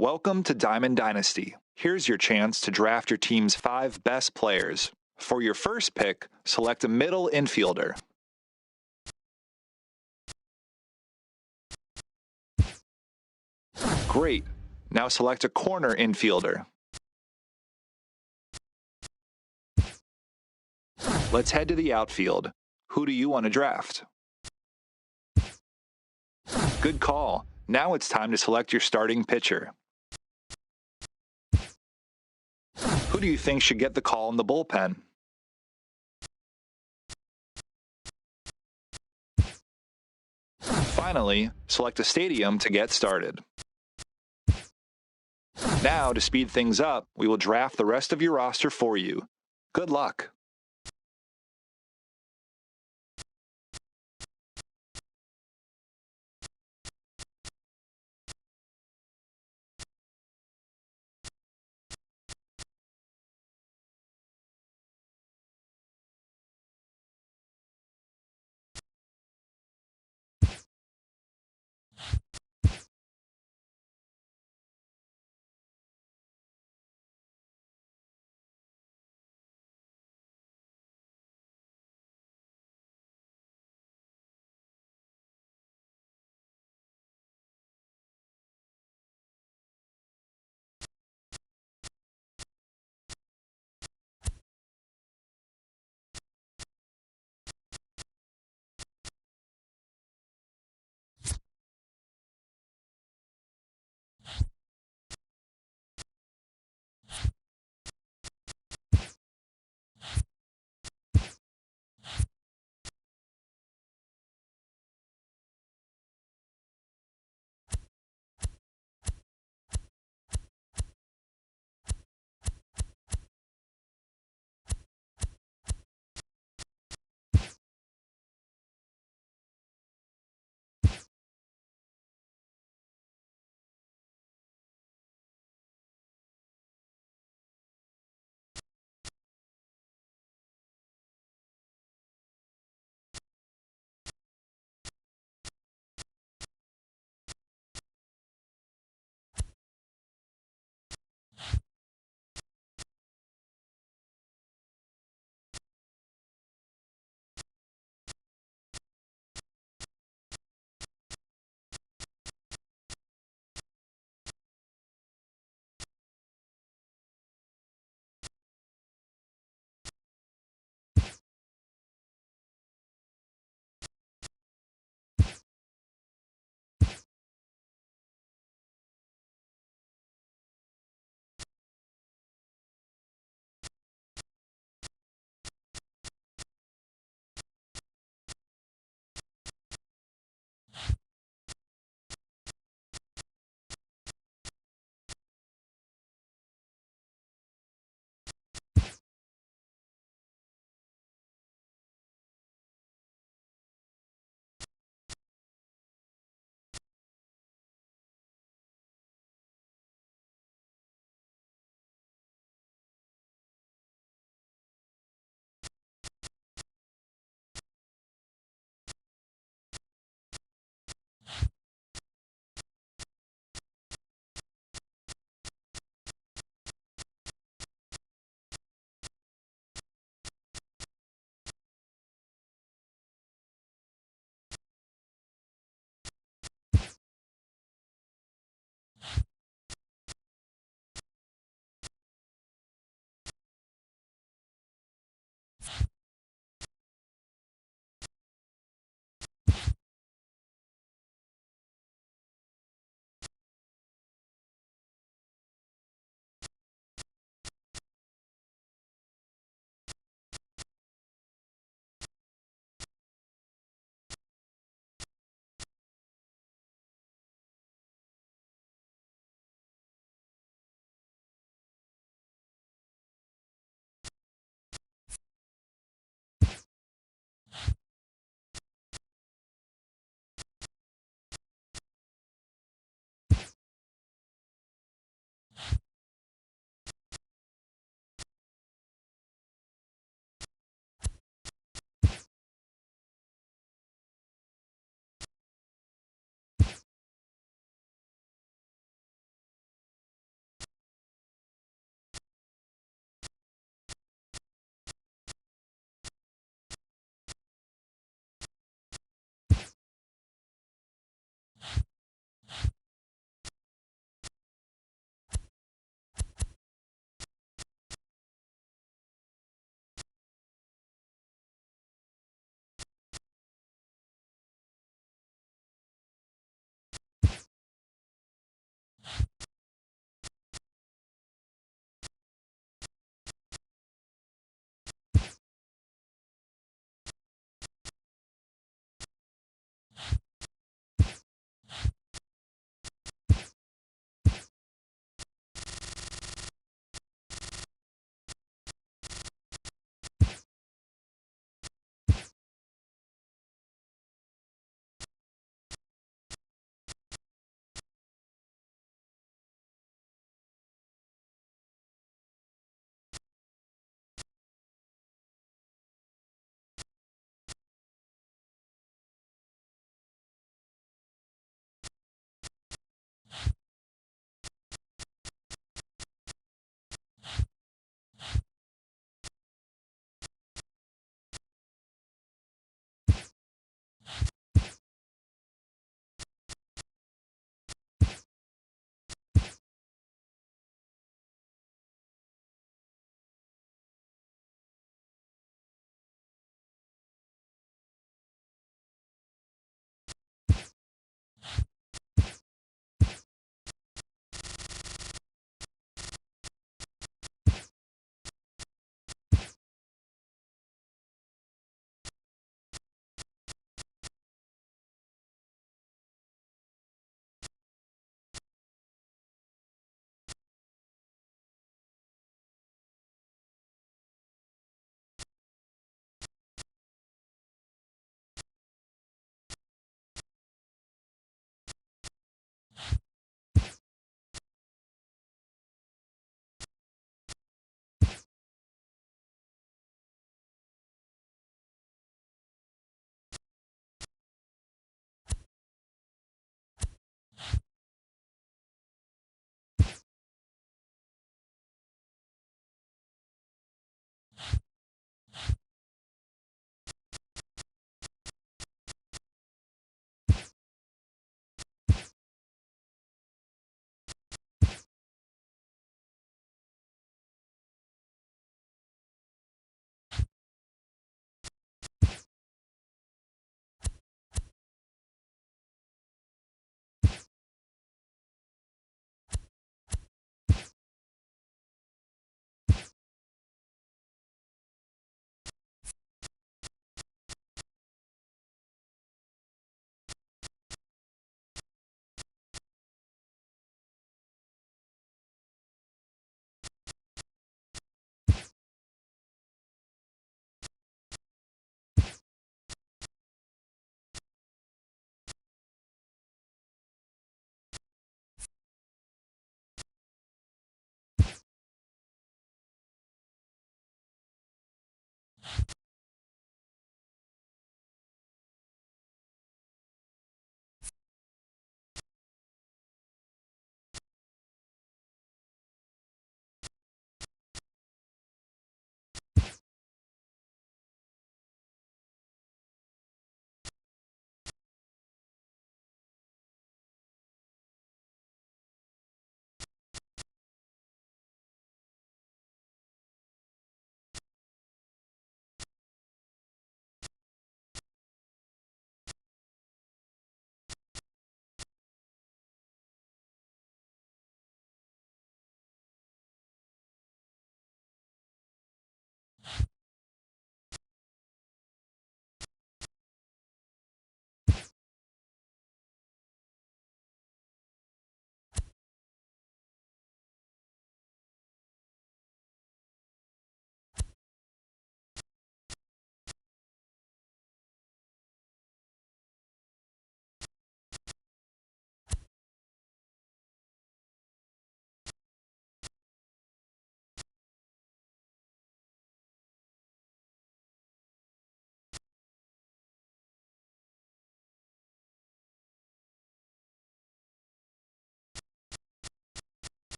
Welcome to Diamond Dynasty. Here's your chance to draft your team's 5 best players. For your first pick, select a middle infielder. Great. Now select a corner infielder. Let's head to the outfield. Who do you want to draft? Good call. Now it's time to select your starting pitcher. Who do you think should get the call in the bullpen? Finally, select a stadium to get started. Now, to speed things up, we will draft the rest of your roster for you. Good luck.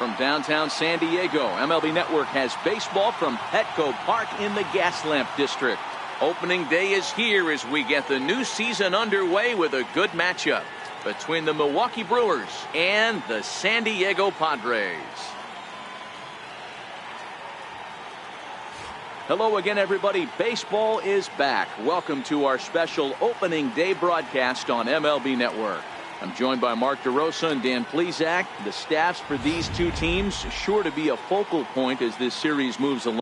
From downtown San Diego, MLB Network has baseball from Petco Park in the Gaslamp District. Opening day is here as we get the new season underway with a good matchup between the Milwaukee Brewers and the San Diego Padres. Hello again, everybody. Baseball is back. Welcome to our special opening day broadcast on MLB Network. I'm joined by Mark DeRosa and Dan Plesac. The staffs for these two teams sure to be a focal point as this series moves along.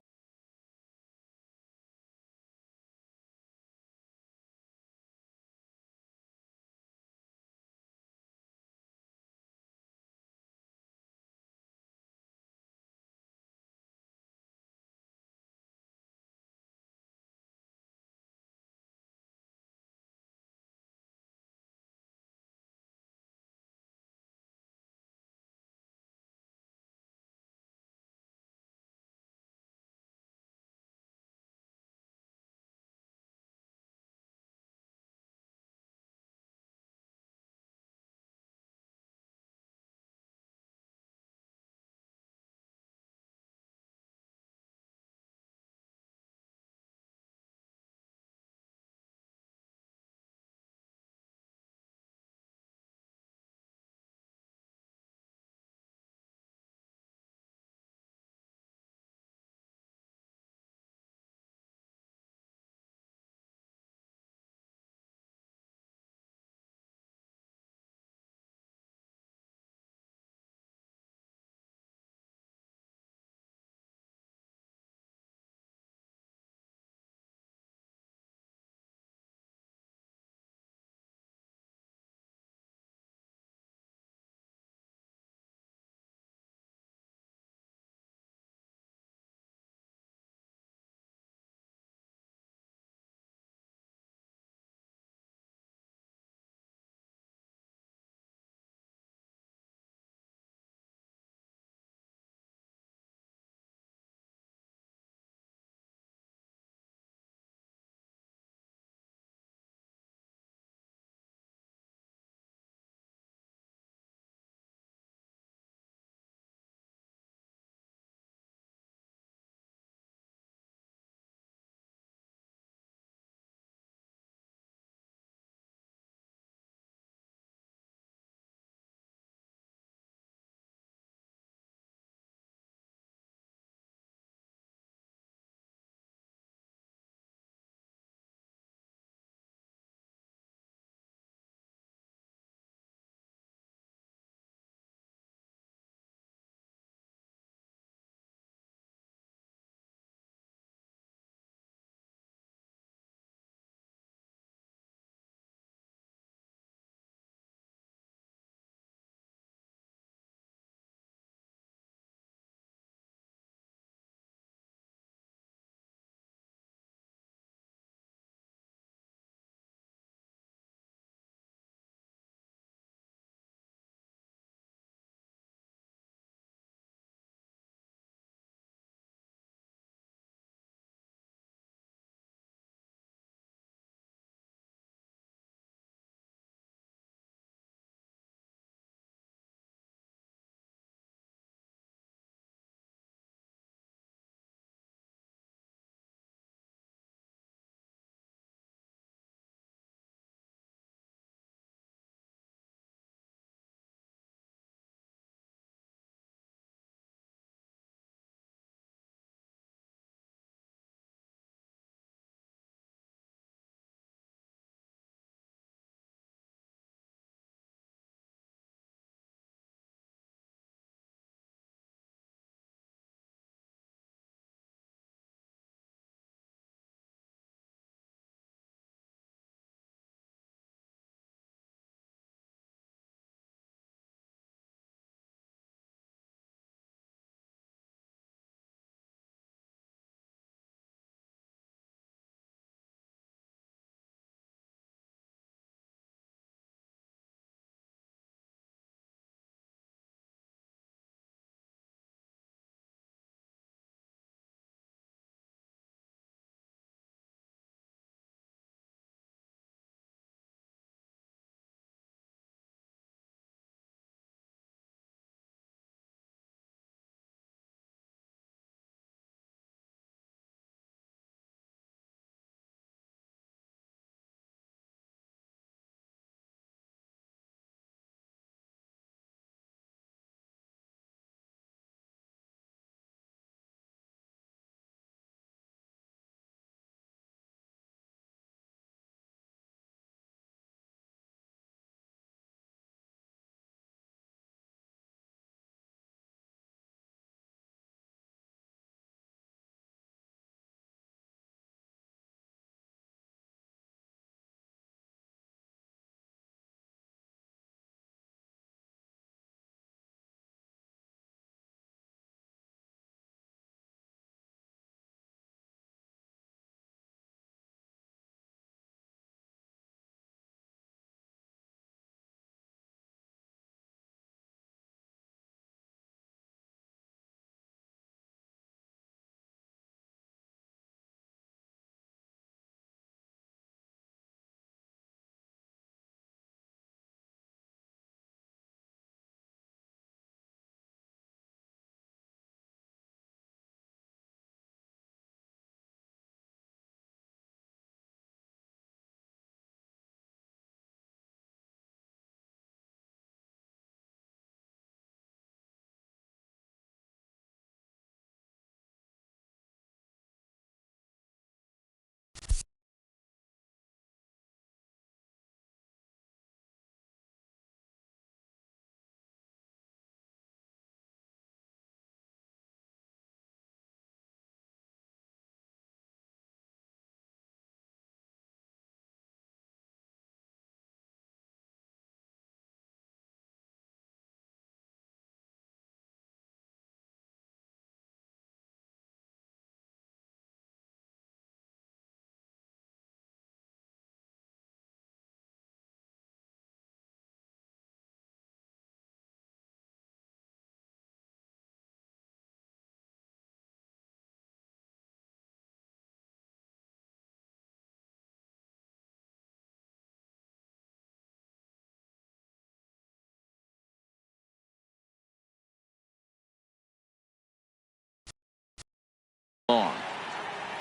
long.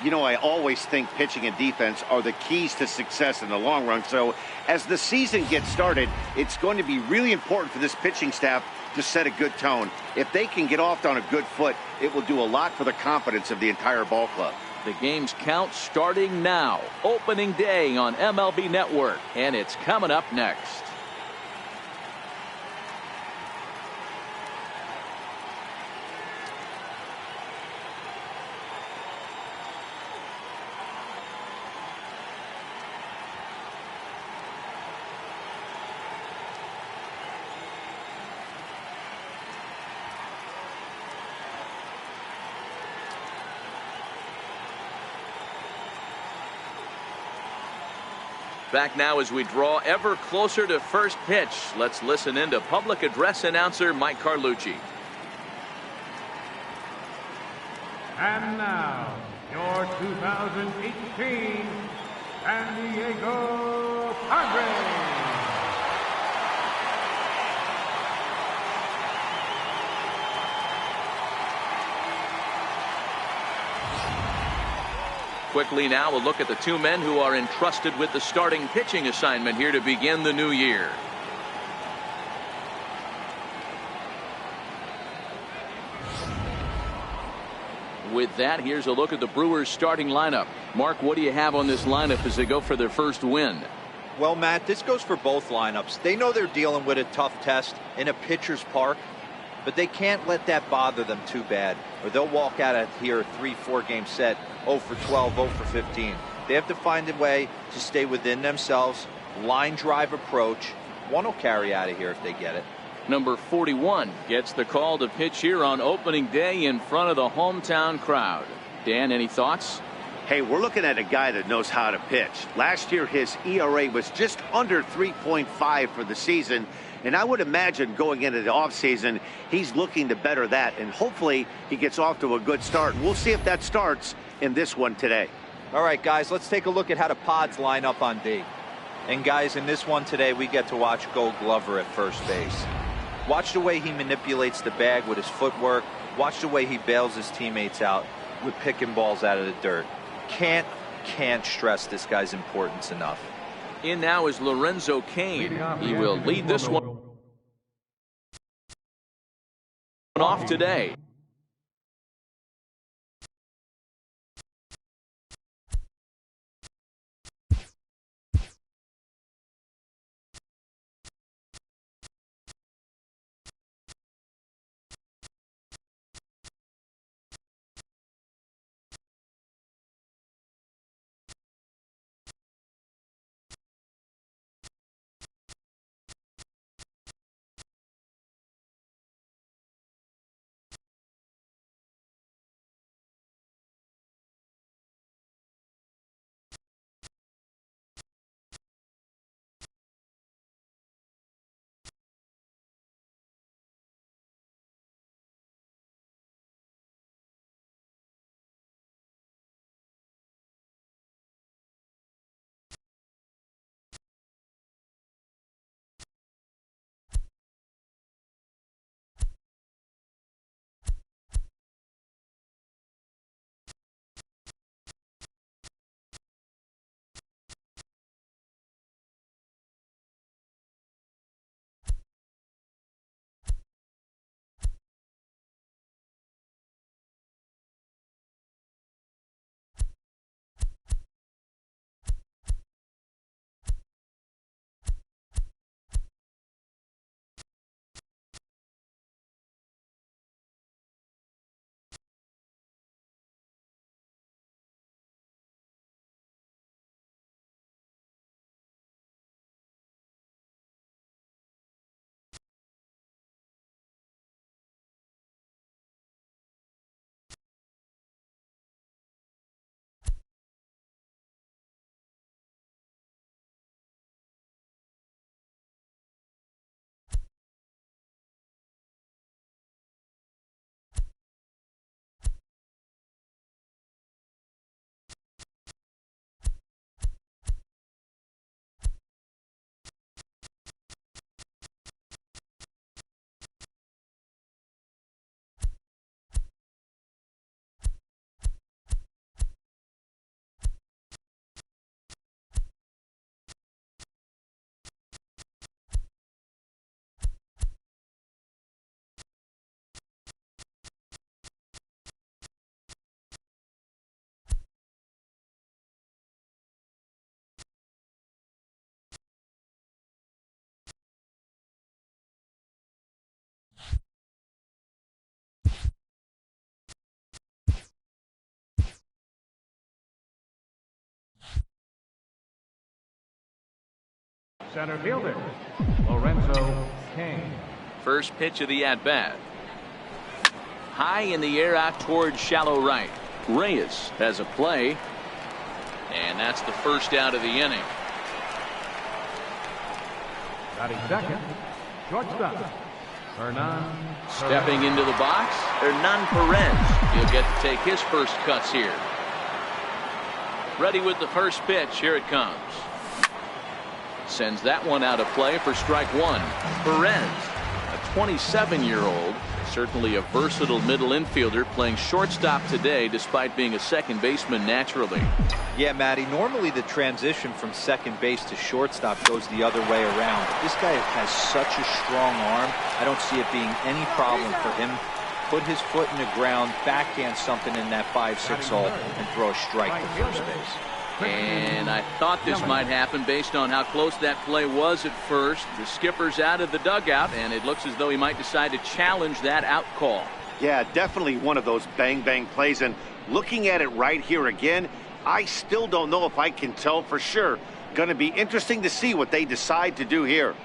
You know, I always think pitching and defense are the keys to success in the long run. So as the season gets started, it's going to be really important for this pitching staff to set a good tone. If they can get off on a good foot, it will do a lot for the confidence of the entire ball club. The game's count starting now. Opening day on MLB Network, and it's coming up next. Back now as we draw ever closer to first pitch. Let's listen in to public address announcer Mike Carlucci. And now, your 2018 San Diego Padres. Quickly now, a look at the two men who are entrusted with the starting pitching assignment here to begin the new year. With that, here's a look at the Brewers starting lineup. Mark, what do you have on this lineup as they go for their first win? Well, Matt, this goes for both lineups. They know they're dealing with a tough test in a pitcher's park, but they can't let that bother them too bad, or they'll walk out of here a 3-4 game set 0 for 12, 0 for 15. They have to find a way to stay within themselves, line drive approach. One will carry out of here if they get it. Number 41 gets the call to pitch here on opening day in front of the hometown crowd. Dan, any thoughts? Hey, we're looking at a guy that knows how to pitch. Last year, his ERA was just under 3.5 for the season. And I would imagine going into the offseason, he's looking to better that. And hopefully he gets off to a good start. We'll see if that starts in this one today. All right, guys, let's take a look at how the Pods line up on D. And, guys, in this one today, we get to watch Gold Glover at first base. Watch the way he manipulates the bag with his footwork. Watch the way he bails his teammates out with picking balls out of the dirt. Can't stress this guy's importance enough. In now is Lorenzo Cain. He will lead this one off today. center fielder, Lorenzo King. First pitch of the at-bat. High in the air out towards shallow right. Reyes has a play. And that's the first out of the inning. Batting second, shortstop, Hernan. Stepping into the box, Hernan Perez. He'll get to take his first cuts here. Ready with the first pitch. Here it comes. Sends that one out of play for strike one. Perez, a 27-year-old, certainly a versatile middle infielder, playing shortstop today despite being a second baseman naturally. Yeah, Matty, normally the transition from second base to shortstop goes the other way around. But this guy has such a strong arm. I don't see it being any problem for him. Put his foot in the ground, backhand something in that 5-6 hole, and throw a strike to first base. And I thought this might happen based on how close that play was at first. The skipper's out of the dugout, and it looks as though he might decide to challenge that out call. Yeah, definitely one of those bang-bang plays. And looking at it right here again, I still don't know if I can tell for sure. Going to be interesting to see what they decide to do here.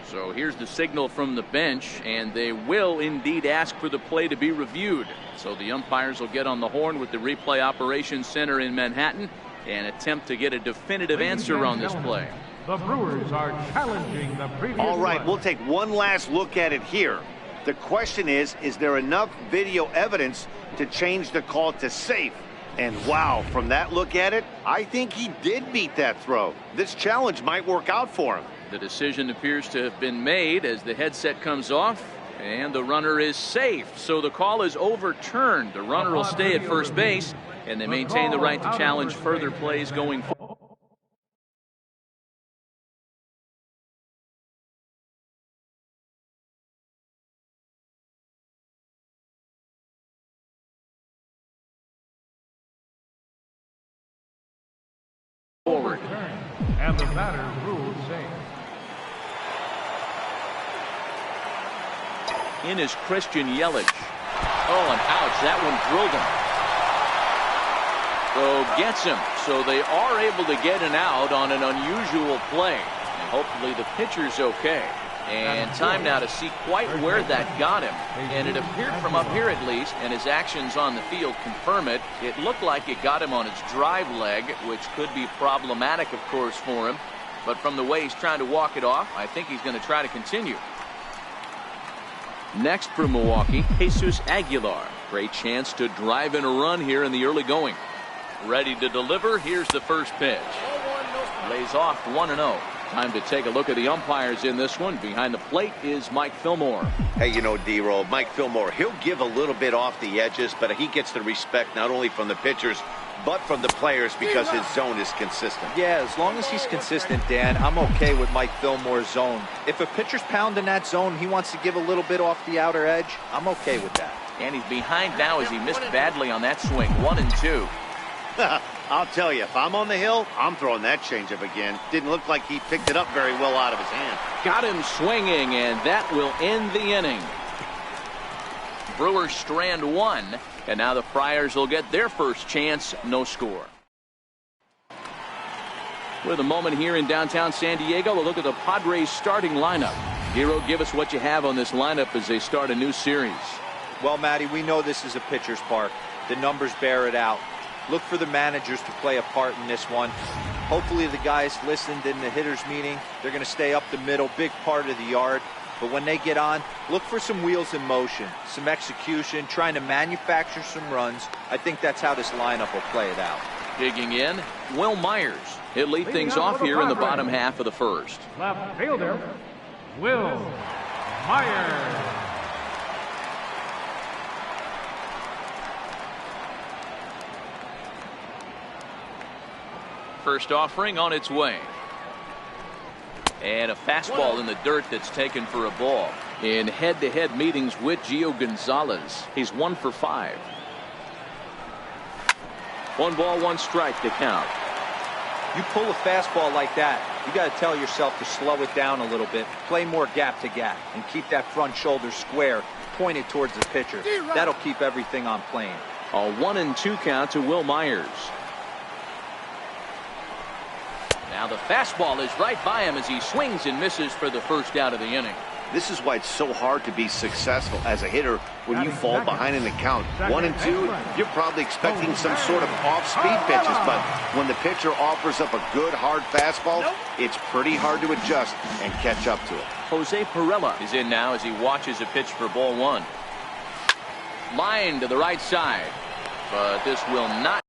So here's the signal from the bench, and they will indeed ask for the play to be reviewed. So the umpires will get on the horn with the replay operations center in Manhattan and attempt to get a definitive answer on this play. The Brewers are challenging the previous. All right, we'll take one last look at it here. The question is there enough video evidence to change the call to safe? And wow, from that look at it, I think he did beat that throw. This challenge might work out for him. The decision appears to have been made as the headset comes off, and the runner is safe. So the call is overturned. The runner will stay at first base, and they maintain the right to challenge further plays going forward. And the batter ruled safe. In is Christian Yelich. Oh, and ouch, that one drilled him. So gets him. So they are able to get an out on an unusual play. And hopefully the pitcher's okay. And time now to see quite where that got him. And it appeared from up here at least, and his actions on the field confirm it. It looked like it got him on his drive leg, which could be problematic, of course, for him. But from the way he's trying to walk it off, I think he's going to try to continue. Next for Milwaukee, Jesus Aguilar. Great chance to drive in a run here in the early going. Ready to deliver. Here's the first pitch. Lays off 1-0. Time to take a look at the umpires in this one. Behind the plate is Mike Fillmore. Hey, you know, D-Roll, Mike Fillmore, he'll give a little bit off the edges, but he gets the respect not only from the pitchers, but from the players because his zone is consistent. Yeah, as long as he's consistent, Dan, I'm okay with Mike Fillmore's zone. If a pitcher's pounding that zone, he wants to give a little bit off the outer edge, I'm okay with that. And he's behind now as he missed badly on that swing. 1-2. I'll tell you, if I'm on the hill, I'm throwing that changeup again. Didn't look like he picked it up very well out of his hand. Got him swinging, and that will end the inning. Brewers strand one, and now the Friars will get their first chance. No score. With a moment here in downtown San Diego, we'll look at the Padres starting lineup. Hero, give us what you have on this lineup as they start a new series. Well, Matty, we know this is a pitcher's park. The numbers bear it out. Look for the managers to play a part in this one. Hopefully the guys listened in the hitters meeting. They're going to stay up the middle, big part of the yard. But when they get on, look for some wheels in motion, some execution, trying to manufacture some runs. I think that's how this lineup will play it out. Digging in, Will Myers. He'll lead things off here in the bottom half of the first. Left fielder, Will Myers. First offering on its way. And a fastball in the dirt that's taken for a ball. In head-to-head meetings with Gio Gonzalez, he's 1 for 5. 1 ball, 1 strike to count. You pull a fastball like that, you got to tell yourself to slow it down a little bit, play more gap to gap, and keep that front shoulder square, pointed towards the pitcher. That'll keep everything on plane. A 1-2 count to Will Myers. Now the fastball is right by him as he swings and misses for the first out of the inning. This is why it's so hard to be successful as a hitter when you fall behind in the count. 1 and 2, you're probably expecting some sort of off-speed pitches, but when the pitcher offers up a good hard fastball, it's pretty hard to adjust and catch up to it. Jose Perella is in now as he watches a pitch for ball 1. Line to the right side, but this will not.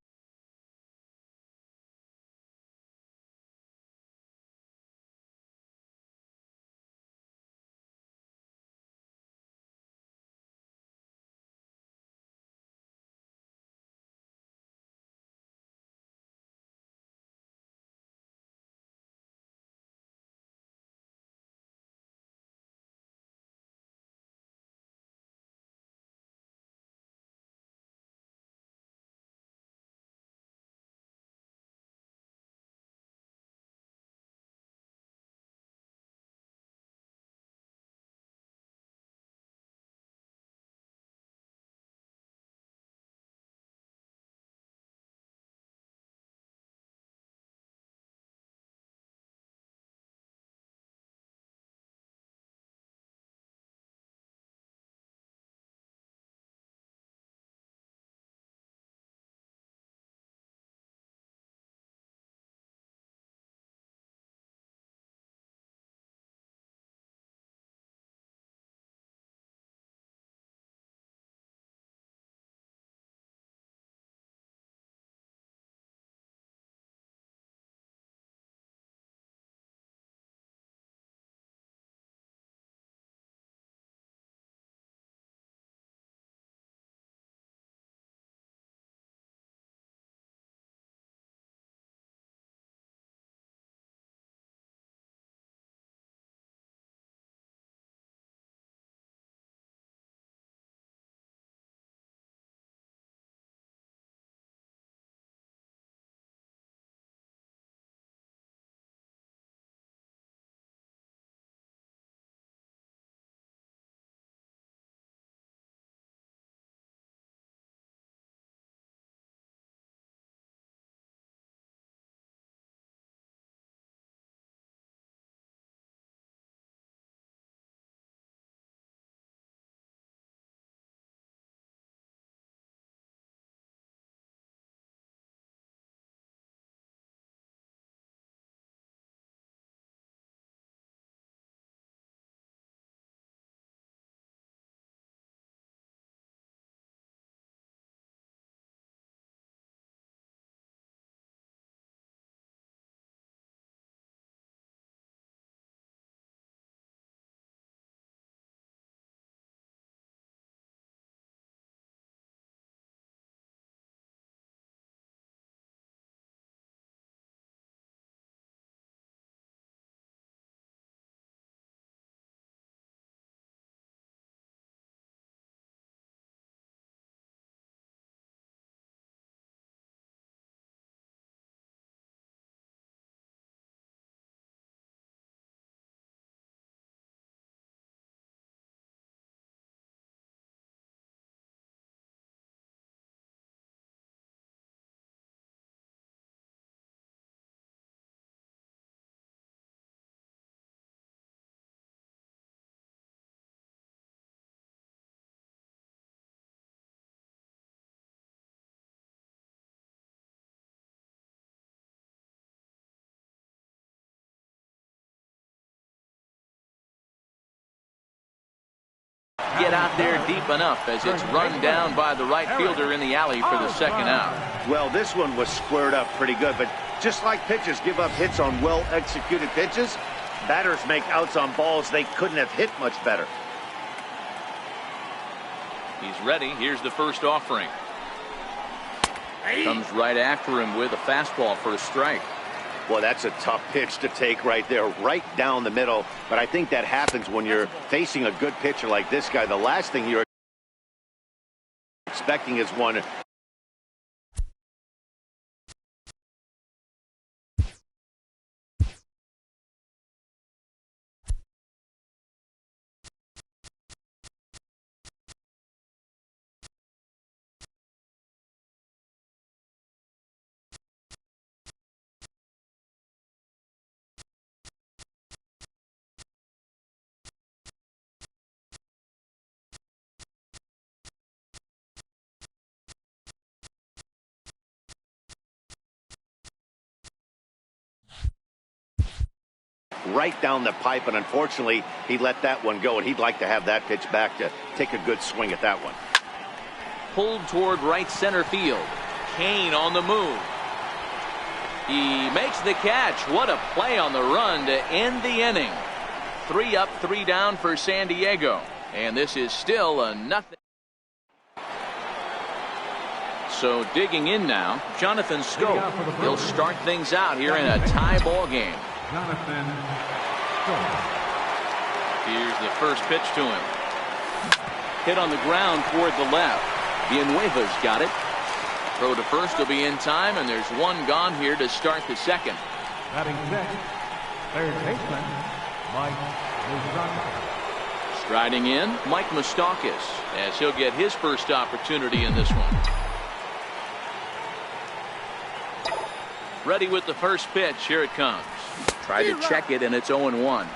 Get out there deep enough as it's run down by the right fielder in the alley for the second out. Well, this one was squared up pretty good, but just like pitchers give up hits on well-executed pitches, batters make outs on balls they couldn't have hit much better. He's ready. Here's the first offering. Comes right after him with a fastball for a strike. Well, that's a tough pitch to take right there, right down the middle. But I think that happens when you're facing a good pitcher like this guy. The last thing you're expecting is one right down the pipe, and unfortunately, he let that one go, and he'd like to have that pitch back to take a good swing at that one. Pulled toward right center field. Kane on the move. He makes the catch. What a play on the run to end the inning. 3 up, 3 down for San Diego. And this is still a nothing. So digging in now, Jonathan Scope. He'll start things out here in a tie ball game. Jonathan Scope. Here's the first pitch to him. Hit on the ground toward the left. Villanueva's got it. Throw to first will be in time, and there's one gone here to start the second. Batting sixth, third baseman, Mike Moustakas. Striding in, Mike Moustakas, as he'll get his first opportunity in this one. Ready with the first pitch. Here it comes. Tried to check it, and it's 0-1.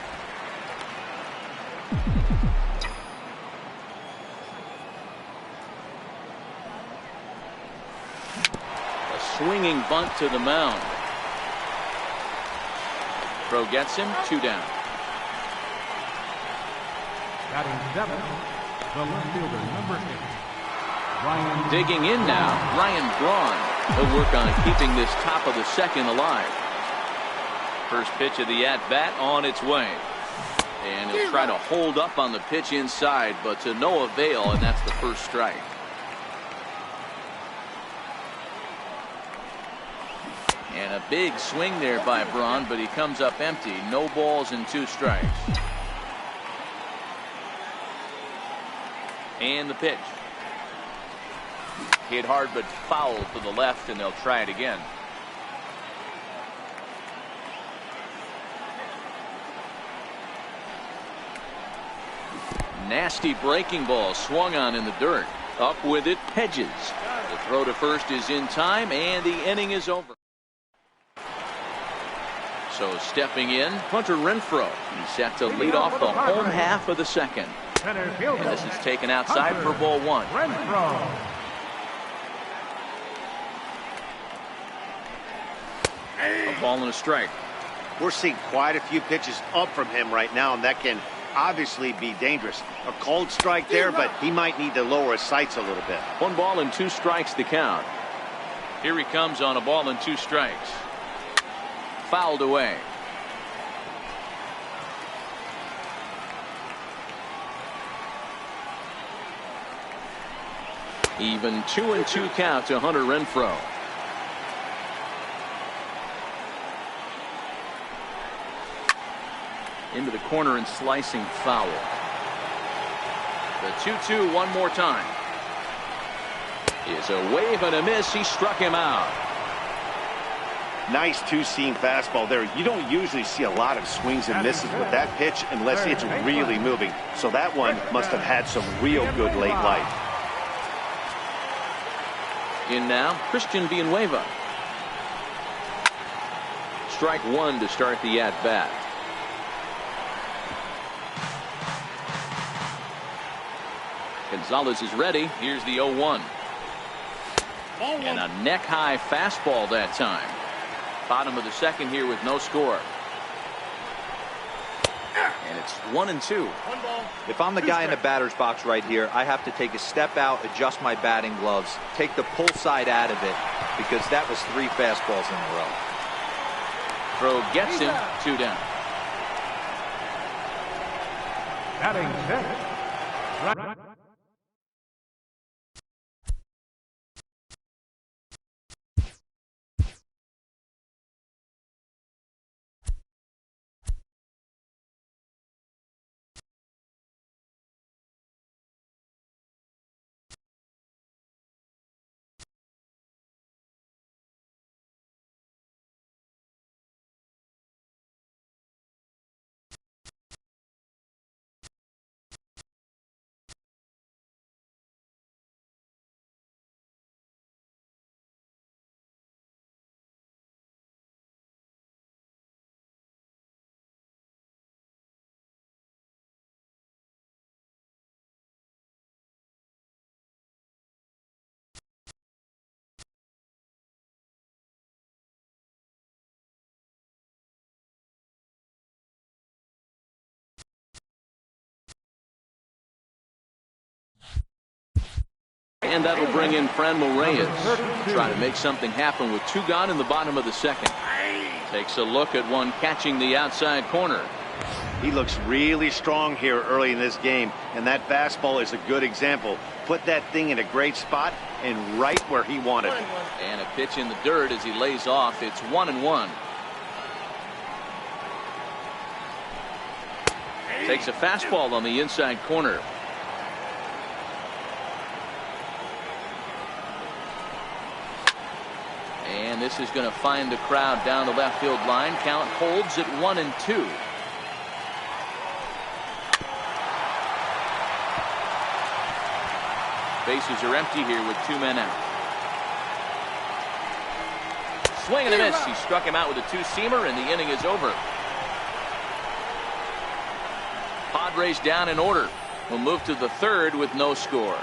Swinging bunt to the mound. Throw gets him, 2 down. Batting seventh, the left fielder, number 8, Ryan. Digging in now, Ryan Braun. He'll work on keeping this top of the second alive. First pitch of the at-bat on its way. And he'll try to hold up on the pitch inside, but to no avail, and that's the first strike. And a big swing there by Braun, but he comes up empty. No balls and 2 strikes. And the pitch. Hit hard but foul to the left, and they'll try it again. Nasty breaking ball swung on in the dirt. Up with it, Hedges. The throw to first is in time, and the inning is over. So stepping in, Hunter Renfroe. He's set to lead off the home half of the second. And this is taken outside for ball 1. Renfroe. A ball and a strike. We're seeing quite a few pitches up from him right now, and that can obviously be dangerous. A cold strike there, but he might need to lower his sights a little bit. 1 ball and 2 strikes to count. Here he comes on a ball and 2 strikes. Fouled away. Even 2-2 count to Hunter Renfroe. Into the corner and slicing foul. The 2-2 one more time. Is a wave and a miss. He struck him out. Nice 2-seam fastball there. You don't usually see a lot of swings and misses with that pitch unless it's really moving. So that one must have had some real good late life. In now, Christian Villanueva. Strike 1 to start the at-bat. Gonzalez is ready. Here's the 0-1. And a neck-high fastball that time. Bottom of the second here with no score. And it's 1-2. If I'm the guy in the batter's box right here, I have to take a step out, adjust my batting gloves, take the pull side out of it, because that was 3 fastballs in a row. Throw gets him, 2 down. Batting sixth, And that'll bring in Franmil Reyes. Try to make something happen with 2 gone in the bottom of the second. Takes a look at one catching the outside corner. He looks really strong here early in this game, and that fastball is a good example. Put that thing in a great spot and right where he wanted it. And a pitch in the dirt as he lays off. It's 1-1. Takes a fastball on the inside corner. And this is going to find the crowd down the left field line. Count holds at 1-2. Bases are empty here with 2 men out. Swing and a miss. He struck him out with a 2-seamer, and the inning is over. Padres down in order. We'll move to the 3rd with no score.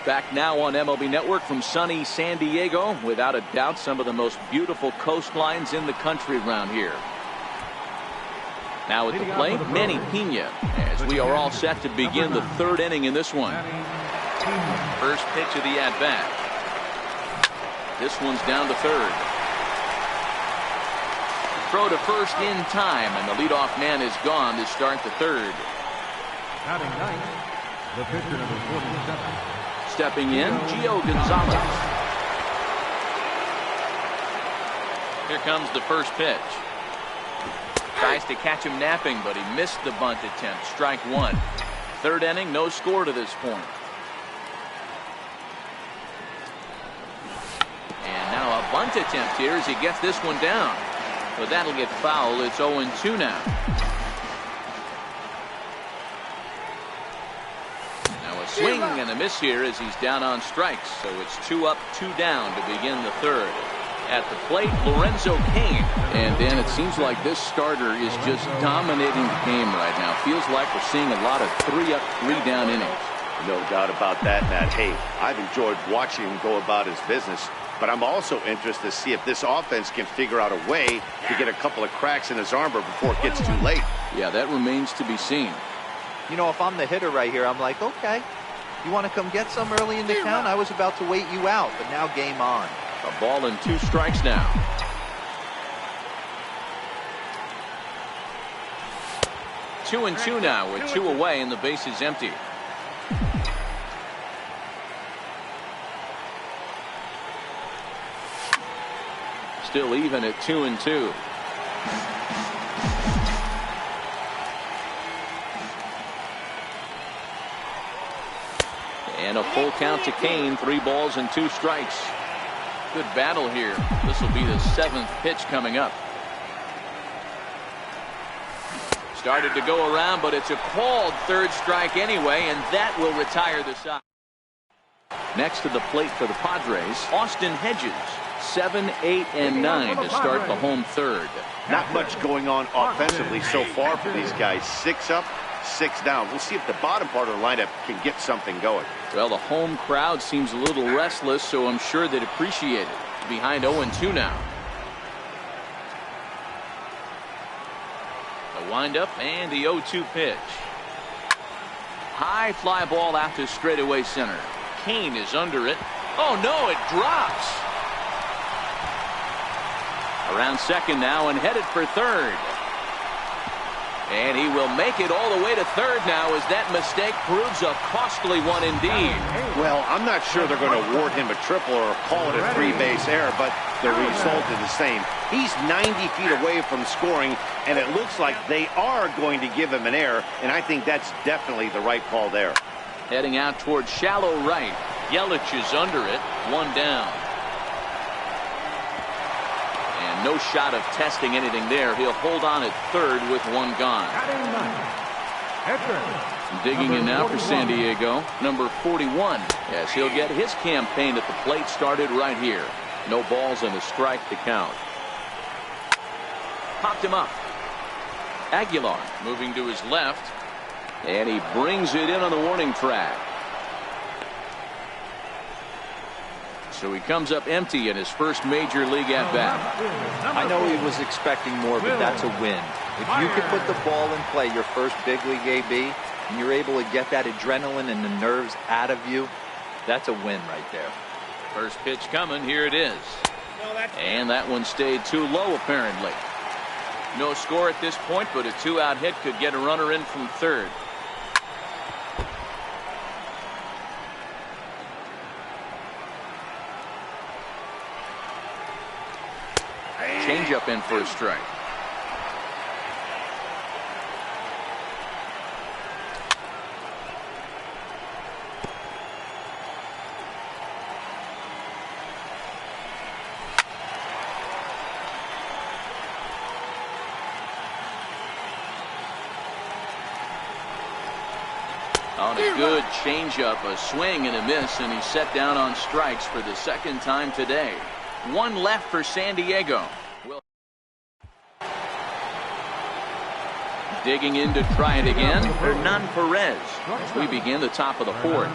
Back now on MLB Network from sunny San Diego. Without a doubt, some of the most beautiful coastlines in the country around here. Now at the plate, Manny Pena, as we are all set to begin the 3rd inning in this one. First pitch of the at-bat. This one's down to 3rd. Throw to first in time, and the leadoff man is gone to start the 3rd. Batting ninth, the pitcher number 47. Stepping in, Gio Gonzalez. Here comes the first pitch. Tries to catch him napping, but he missed the bunt attempt. Strike 1. 3rd inning, no score to this point. And now a bunt attempt here as he gets this one down. But that'll get foul. It's 0-2 now. Now a swing and a miss here as he's down on strikes. So it's 2 up, 2 down to begin the 3rd. At the plate, Lorenzo Cain. And Dan, it seems like this starter is just dominating the game right now. Feels like we're seeing a lot of 3 up, 3 down innings. No doubt about that, Matt. Hey, I've enjoyed watching him go about his business, but I'm also interested to see if this offense can figure out a way to get a couple of cracks in his armor before it gets too late. Yeah, that remains to be seen. You know, if I'm the hitter right here, I'm like, okay, you want to come get some early in the count? I was about to wait you out, but now game on. A ball and 2 strikes now. Two and two now with 2 away and the base is empty. Still even at 2-2. And a full count to Cain. 3 balls and 2 strikes. Good battle here. This will be the 7th pitch coming up. Started to go around, but it's a called 3rd strike anyway, and that will retire the side. Next to the plate for the Padres, Austin Hedges. 7, 8, and 9 to start the home 3rd. Not much going on offensively so far for these guys. 6 up, 6 down. We'll see if the bottom part of the lineup can get something going. Well, the home crowd seems a little restless, so I'm sure they'd appreciate it. Behind 0-2 now. The windup and the 0-2 pitch. High fly ball out to straightaway center. Cain is under it. Oh no, it drops. Around second now and headed for 3rd. And he will make it all the way to 3rd now as that mistake proves a costly one indeed. Well, I'm not sure they're going to award him a triple or call it a 3-base error, but the result is the same. He's 90 feet away from scoring, and it looks like they are going to give him an error, and I think that's definitely the right call there. Heading out towards shallow right. Yelich is under it. 1 down. No shot of testing anything there. He'll hold on at 3rd with 1 gone. Digging in now for San Diego, number 41, as he'll get his campaign at the plate started right here. No balls and a strike to count. Popped him up. Aguilar moving to his left, and he brings it in on the warning track. So he comes up empty in his first major league at-bat. I know he was expecting more, but that's a win. If you can put the ball in play your first big league AB, and you're able to get that adrenaline and the nerves out of you, that's a win right there. First pitch coming. Here it is. And that one stayed too low, apparently. No score at this point, but a two-out hit could get a runner in from third. Changeup in for a strike. On a good changeup, a swing and a miss, and he's set down on strikes for the second time today. One left for San Diego. Digging in to try it again, Hernan Perez, as we begin the top of the fourth.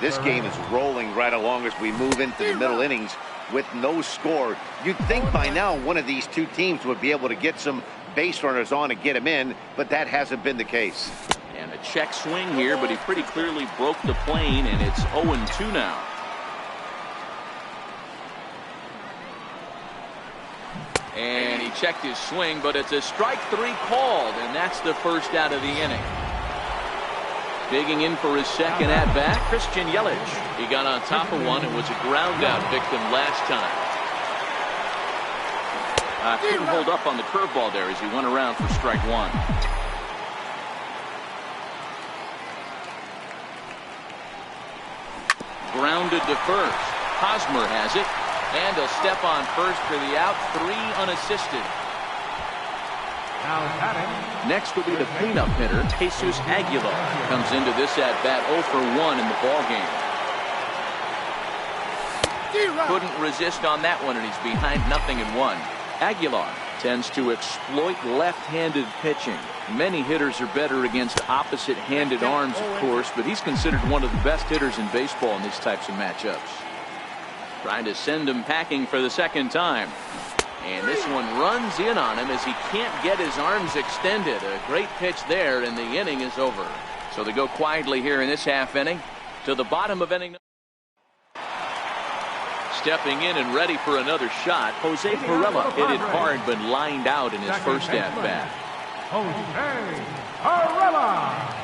This game is rolling right along as we move into the middle innings with no score. You'd think by now one of these two teams would be able to get some base runners on and get them in, but that hasn't been the case. And a check swing here, but he pretty clearly broke the plane, and it's 0-2 now. And he checked his swing, but it's a strike three called, and that's the first out of the inning. Digging in for his second at-bat, Christian Yelich. He got on top of one and was a ground-out victim last time. Couldn't hold up on the curveball there as he went around for strike one. Grounded to first. Hosmer has it. And he'll step on first for the out. 3 unassisted. Next will be the cleanup hitter, Jesus Aguilar. Comes into this at-bat 0 for 1 in the ballgame. Couldn't resist on that one, and he's behind 0-1. Aguilar tends to exploit left-handed pitching. Many hitters are better against opposite-handed arms, of course, but he's considered one of the best hitters in baseball in these types of matchups. Trying to send him packing for the second time. And this one runs in on him as he can't get his arms extended. A great pitch there, and the inning is over. So they go quietly here in this half inning to the bottom of inning. Stepping in and ready for another shot, Jose Pirela hit it hard but lined out in his first at-bat. Jose Pirela.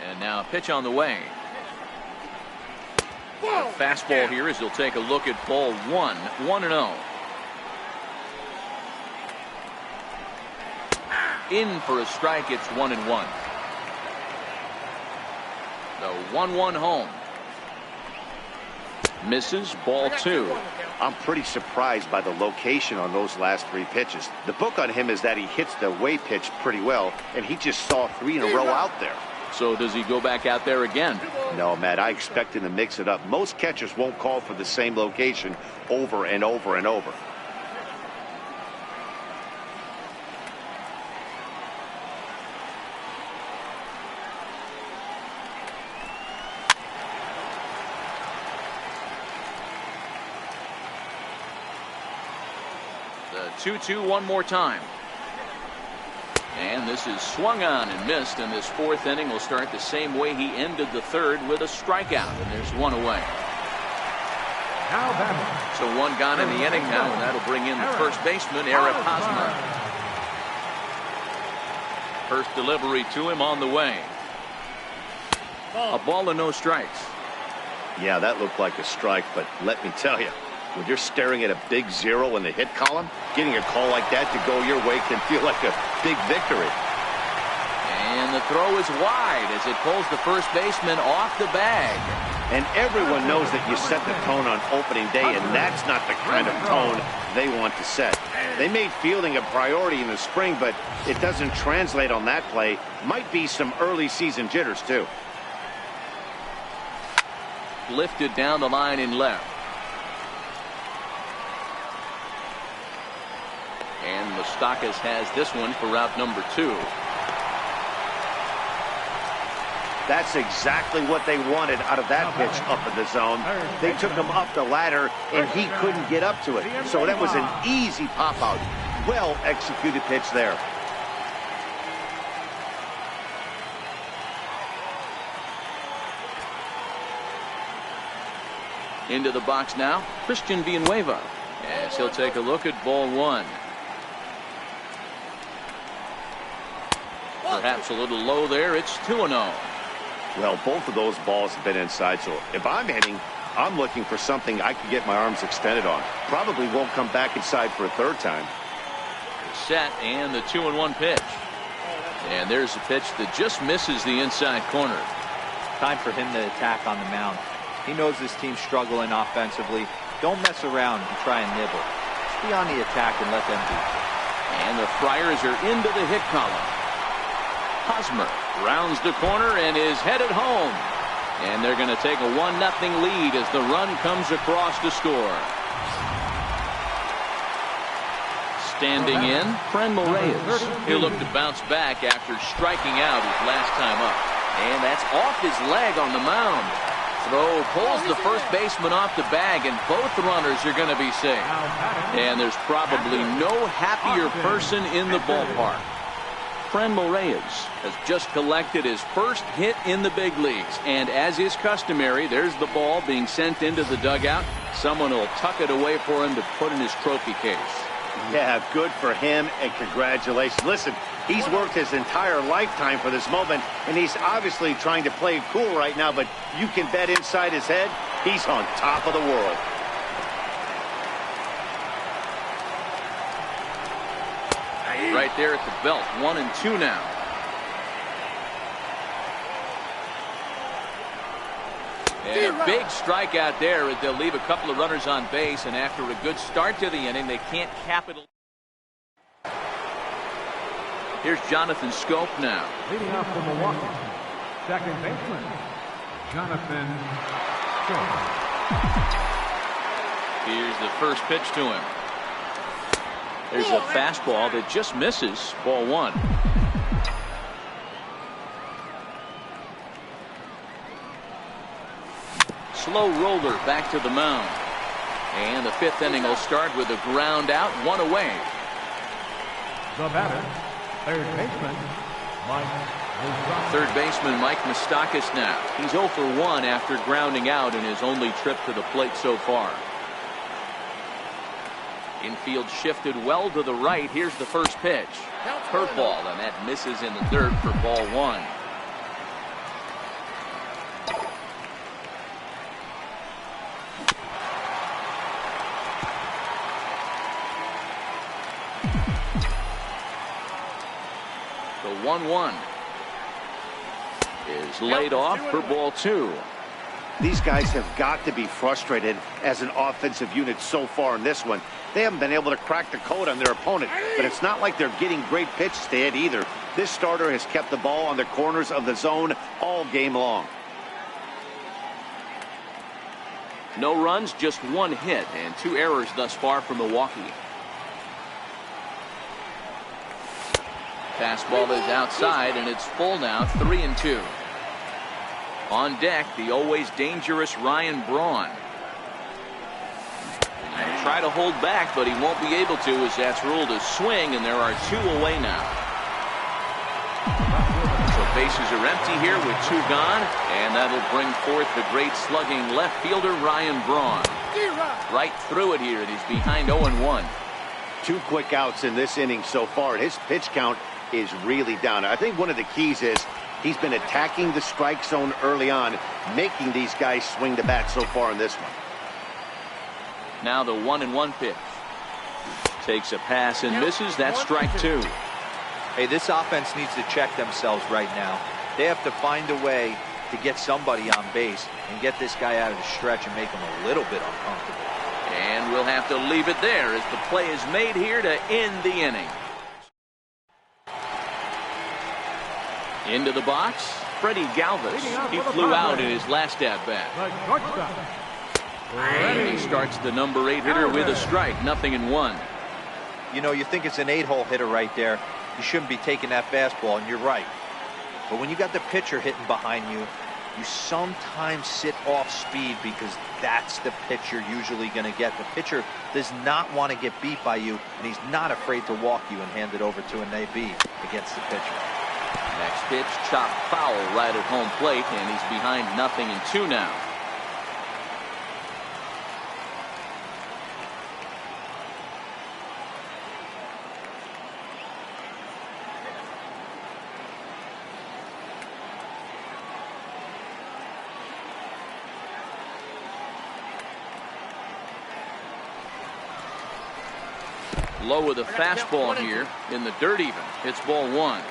And now a pitch on the way. A fastball here as he'll take a look at ball 1, 1-0. In for a strike, it's 1-1. The 1-1 home. Misses, ball 2. I'm pretty surprised by the location on those last 3 pitches. The book on him is that he hits the away pitch pretty well, and he just saw 3 in a row out there. So does he go back out there again? No, Matt, I expect him to mix it up. Most catchers won't call for the same location over and over and over. The 2-2 one more time. And this is swung on and missed, and this fourth inning will start the same way he ended the third, with a strikeout, and there's one away. So one gone in the inning now, and that'll bring in the first baseman, Eric Hosmer. First delivery to him on the way. A ball and no strikes. Yeah, that looked like a strike, but let me tell you, when you're staring at a big 0 in the hit column, getting a call like that to go your way can feel like a big victory. And the throw is wide as it pulls the first baseman off the bag. And everyone knows that you set the tone on opening day, and that's not the kind of tone they want to set. They made fielding a priority in the spring, but it doesn't translate on that play. Might be some early season jitters, too. Lifted down the line in left. And Moustakas has this one for route number 2. That's exactly what they wanted out of that pitch up in the zone. They took him up the ladder, and he couldn't get up to it. So that was an easy pop-out. Well-executed pitch there. Into the box now, Christian Villanueva, as he'll take a look at ball one. Perhaps a little low there. It's 2-0. Well, both of those balls have been inside, so if I'm hitting, I'm looking for something I can get my arms extended on. Probably won't come back inside for a third time. Set, and the 2-1 pitch. And there's a pitch that just misses the inside corner. Time for him to attack on the mound. He knows this team's struggling offensively. Don't mess around and try and nibble. Just be on the attack and let them be. And the Friars are into the hit column. Hosmer rounds the corner and is headed home. And they're going to take a 1-0 lead as the run comes across to score. Standing in, Franmil Reyes. He'll look to bounce back after striking out his last time up. And that's off his leg on the mound. Throw pulls the first baseman off the bag, and both runners are going to be safe. And there's probably no happier person in the ballpark. Franmil Reyes has just collected his first hit in the big leagues, and as is customary, there's the ball being sent into the dugout. Someone will tuck it away for him to put in his trophy case. Yeah, good for him, and congratulations. Listen, he's worked his entire lifetime for this moment, and he's obviously trying to play cool right now, but you can bet inside his head, he's on top of the world. Right there at the belt, 1-2 now. And a big strikeout there as they'll leave a couple of runners on base, and after a good start to the inning, they can't capitalize. Here's Jonathan Scope now. Leading off for Milwaukee, second baseman, Jonathan Scope. Here's the first pitch to him. There's a fastball that just misses, ball one. Slow roller back to the mound. And the fifth inning will start with a ground out, one away. The batter, third baseman, Mike Moustakas. Third baseman Mike Moustakas now. He's 0 for 1 after grounding out in his only trip to the plate so far. Infield shifted well to the right. Here's the first pitch. Curveball, and that misses in the third for ball one. The 1-1 is laid off for ball two. These guys have got to be frustrated as an offensive unit so far in this one. They haven't been able to crack the code on their opponent, but it's not like they're getting great pitches to hit either. This starter has kept the ball on the corners of the zone all game long. No runs, just one hit, and 2 errors thus far for Milwaukee. Fastball is outside, and it's full now, 3-2. On deck, the always dangerous Ryan Braun. And try to hold back, but he won't be able to, as that's ruled a swing, and there are 2 away now. So bases are empty here with 2 gone, and that'll bring forth the great slugging left fielder Ryan Braun. Right through it here, and he's behind 0-1. 2 quick outs in this inning so far, and his pitch count is really down. I think one of the keys is he's been attacking the strike zone early on, making these guys swing the bat so far in this one. Now the 1-1 pitch. Takes a pass and misses. That's strike 2. Hey, this offense needs to check themselves right now. They have to find a way to get somebody on base and get this guy out of the stretch and make him a little bit uncomfortable. And we'll have to leave it there as the play is made here to end the inning. Into the box, Freddie Galvis. He flew out in his last at-bat. And he starts the number 8 hitter with a strike, 0-1. You know, you think it's an 8-hole hitter right there. You shouldn't be taking that fastball, and you're right. But when you got the pitcher hitting behind you, you sometimes sit off speed because that's the pitch you're usually going to get. The pitcher does not want to get beat by you, and he's not afraid to walk you and hand it over to an AB against the pitcher. Next pitch, chopped foul right at home plate, and he's behind 0-2 now. Low with a fastball here in the dirt even. It's ball one.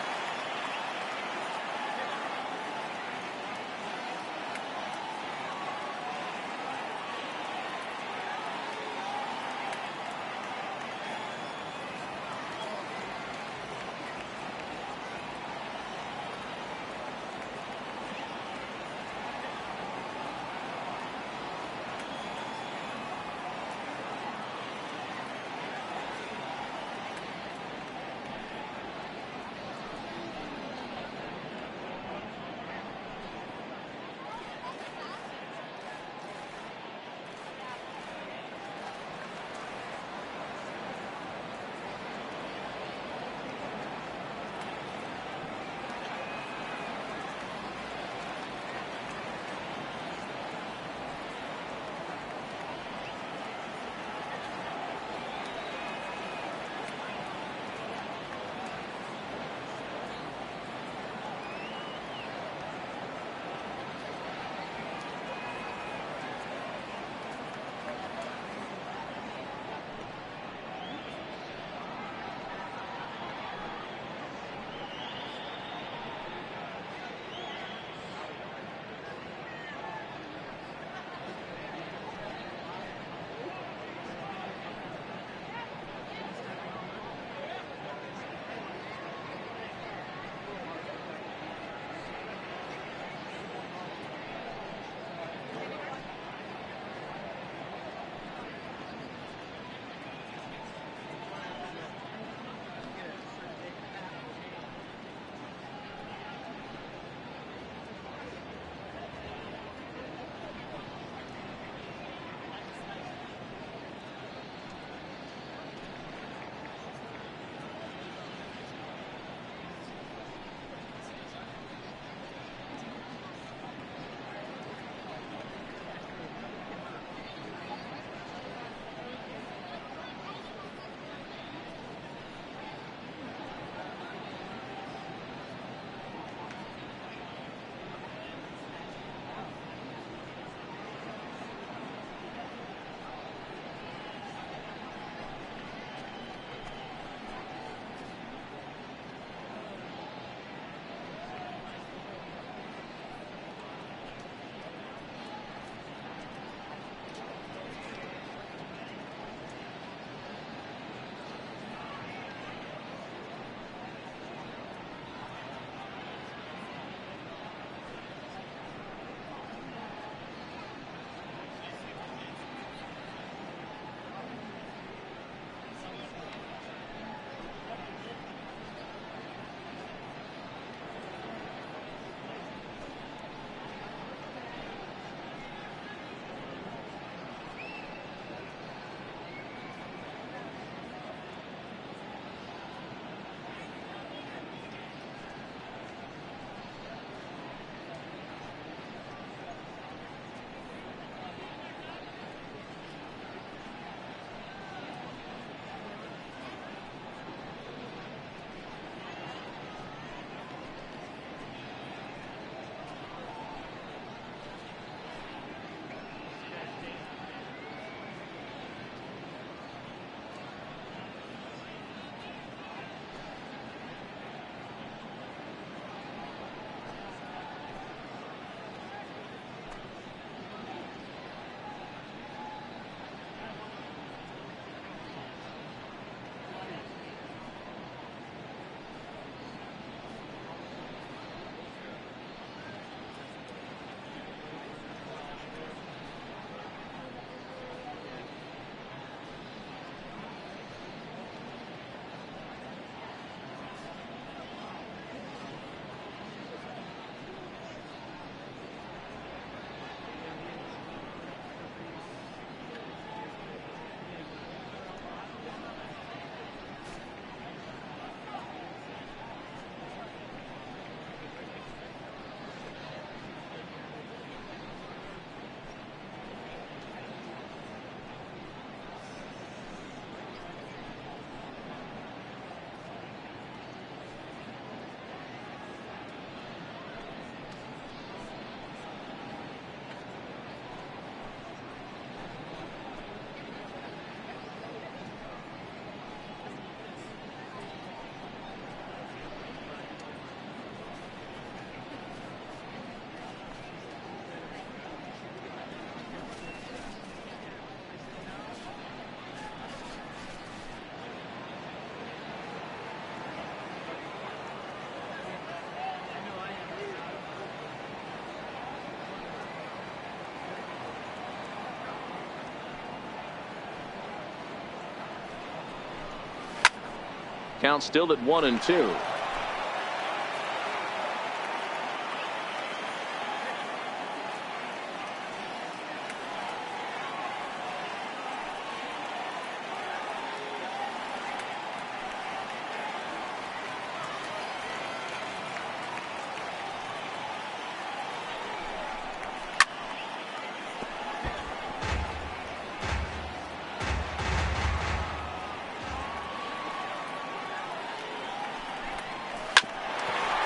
Count still at 1-2.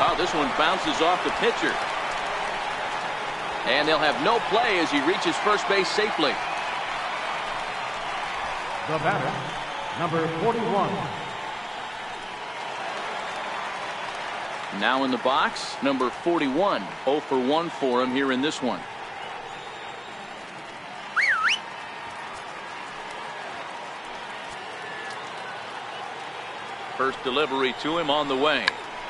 Oh, this one bounces off the pitcher. And they'll have no play as he reaches first base safely. The batter, number 41. Now in the box, number 41. 0 for 1 for him here in this one. First delivery to him on the way.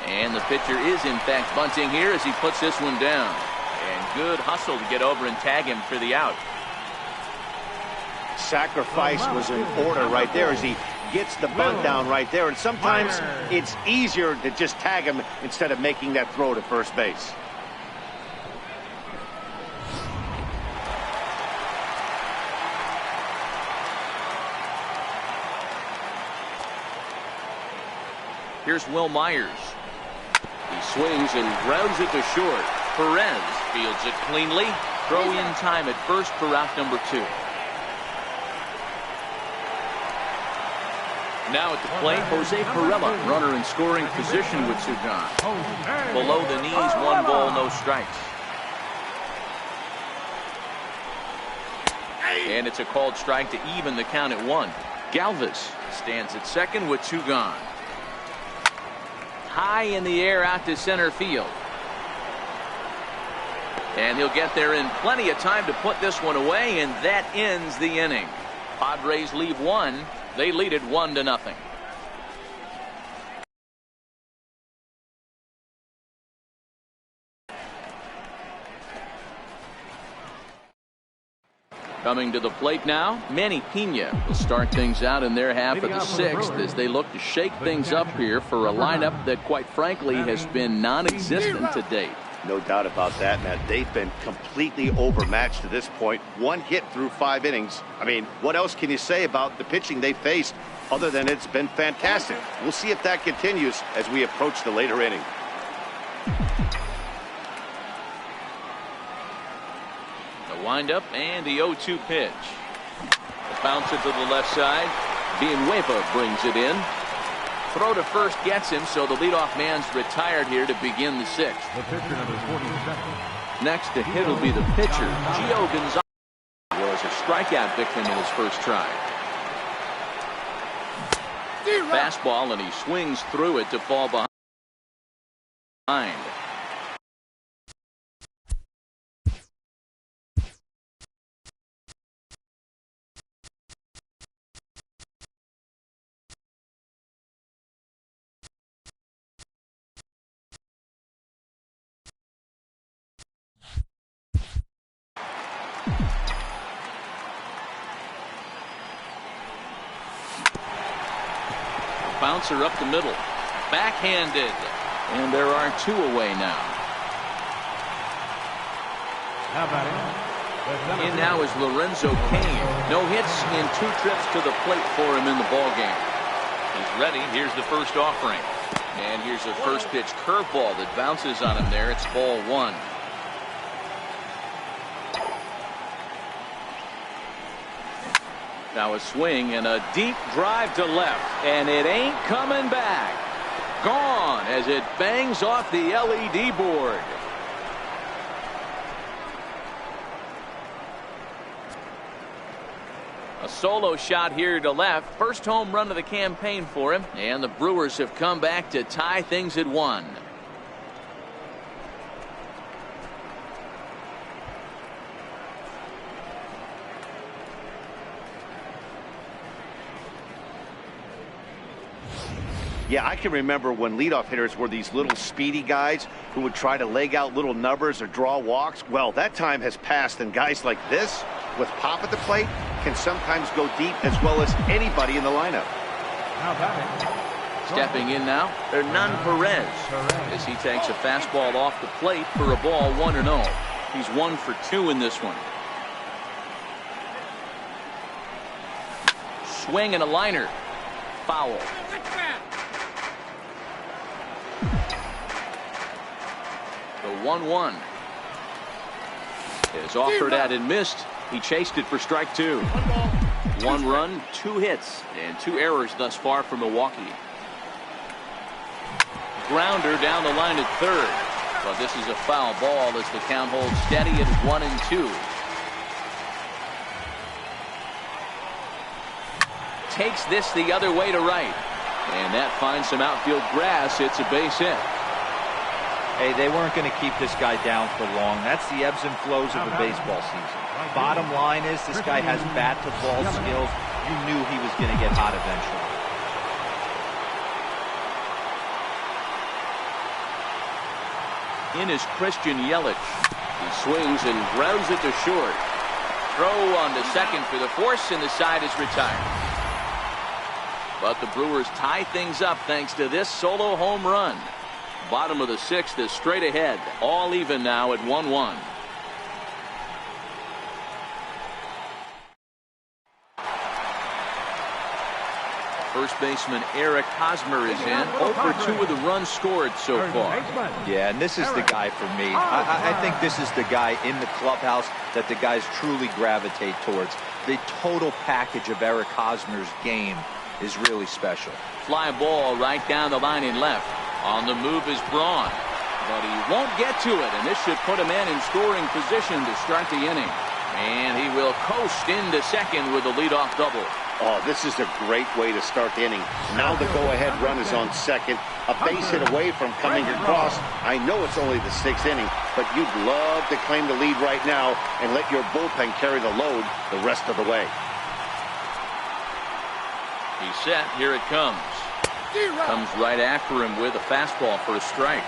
And the pitcher is in fact bunting here as he puts this one down. And good hustle to get over and tag him for the out. Sacrifice was in order right there as he gets the bunt down right there. And sometimes it's easier to just tag him instead of making that throw to first base. Here's Will Myers. He swings and grounds it to short. Perez fields it cleanly. Throw in time at first for out number 2. Now at the plate, Jose Perella, runner in scoring position with Sugan. Below the knees, 1 ball, no strikes. And it's a called strike to even the count at 1. Galvis stands at second with 2 gone. High in the air out to center field. And he'll get there in plenty of time to put this one away, and that ends the inning. Padres leave 1. They lead it 1-0. Coming to the plate now, Manny Pena will start things out in their half of the 6th as they look to shake things up here for a lineup that quite frankly has been non-existent to date. No doubt about that, Matt. They've been completely overmatched to this point. 1 hit through 5 innings. I mean, what else can you say about the pitching they faced other than it's been fantastic? We'll see if that continues as we approach the later inning. The windup and the 0-2 pitch. The bounce it to the left side. Villanueva brings it in. Throw to first gets him, so the leadoff man's retired here to begin the 6th. The pitcher, number 47. Next to hit will be the pitcher, Gio Gonzalez. Was a strikeout victim in his first try. Fastball, and he swings through it to fall behind. Bouncer up the middle. Backhanded. And there are 2 away now. In now is Lorenzo Cain. No hits in 2 trips to the plate for him in the ballgame. He's ready. Here's the first offering. And here's a first pitch curveball that bounces on him there. It's ball 1. Now a swing and a deep drive to left, and it ain't coming back. Gone as it bangs off the LED board. A solo shot here to left. First home run of the campaign for him, and the Brewers have come back to tie things at 1. Yeah, I can remember when leadoff hitters were these little speedy guys who would try to leg out little numbers or draw walks. Well, that time has passed, and guys like this, with pop at the plate, can sometimes go deep as well as anybody in the lineup. Now batting, Stepping in now, Hernan Perez, as he takes a fastball off the plate for a ball 1-0. He's 1 for 2 in this one. Swing and a liner. Foul. The 1-1 is offered at and missed. He chased it for strike 2. 1 run, 2 hits, and 2 errors thus far for Milwaukee. Grounder down the line at third. But this is a foul ball as the count holds steady at 1-2. Takes this the other way to right. And that finds some outfield grass. It's a base hit. Hey, they weren't going to keep this guy down for long. That's the ebbs and flows of the baseball season. Bottom line is this guy has bat-to-ball skills. You knew he was going to get hot eventually. In is Christian Yelich. He swings and grounds it to short. Throw on to second for the force, and the side is retired. But the Brewers tie things up thanks to this solo home run. Bottom of the 6th is straight ahead. All even now at 1-1. First baseman Eric Hosmer is in. 0 for 2 with a run scored so far. Yeah, and this is the guy for me. I think this is the guy in the clubhouse that the guys truly gravitate towards. The total package of Eric Hosmer's game is really special. Fly ball right down the line in left. On the move is Braun, but he won't get to it, and this should put a man in scoring position to start the inning. And he will coast into second with a leadoff double. Oh, this is a great way to start the inning. Now the go-ahead run is on second, a base hit away from coming across. I know it's only the 6th inning, but you'd love to claim the lead right now and let your bullpen carry the load the rest of the way. He's set. Here it comes. Comes right after him with a fastball for a strike.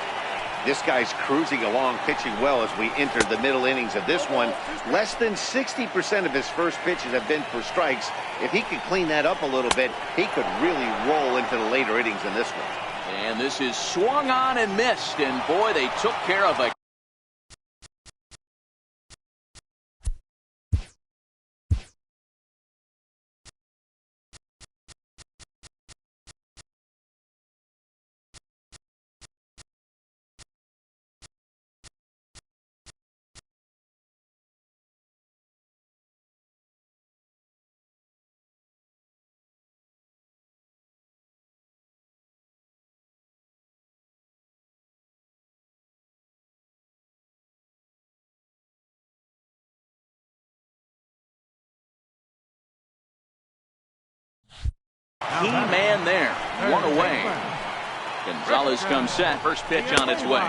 This guy's cruising along, pitching well as we enter the middle innings of this one. Less than 60% of his first pitches have been for strikes. If he could clean that up a little bit, he could really roll into the later innings in this one. And this is swung on and missed, and boy, they took care of a key man there. 1 away. Gonzalez comes set. First pitch on its way.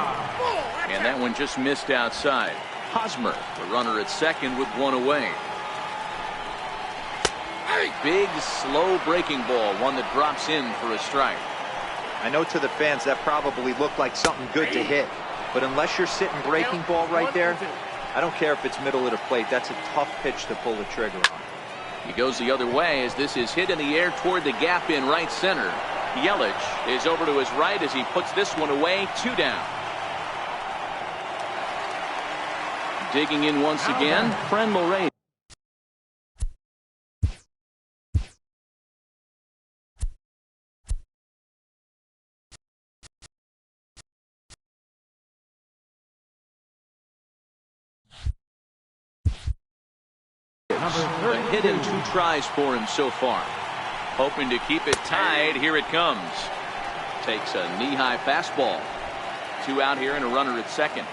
And that one just missed outside. Hosmer, the runner at second with 1 away. Big, slow breaking ball. One that drops in for a strike. I know to the fans that probably looked like something good to hit. But unless you're sitting breaking ball right there, I don't care if it's middle of the plate. That's a tough pitch to pull the trigger on. He goes the other way as this is hit in the air toward the gap in right center. Yelich is over to his right as he puts this one away. 2 down. Digging in once again, Fren Moray. A hit in 2 tries for him so far. Hoping to keep it tied. Here it comes. Takes a knee-high fastball. 2 out here and a runner at second.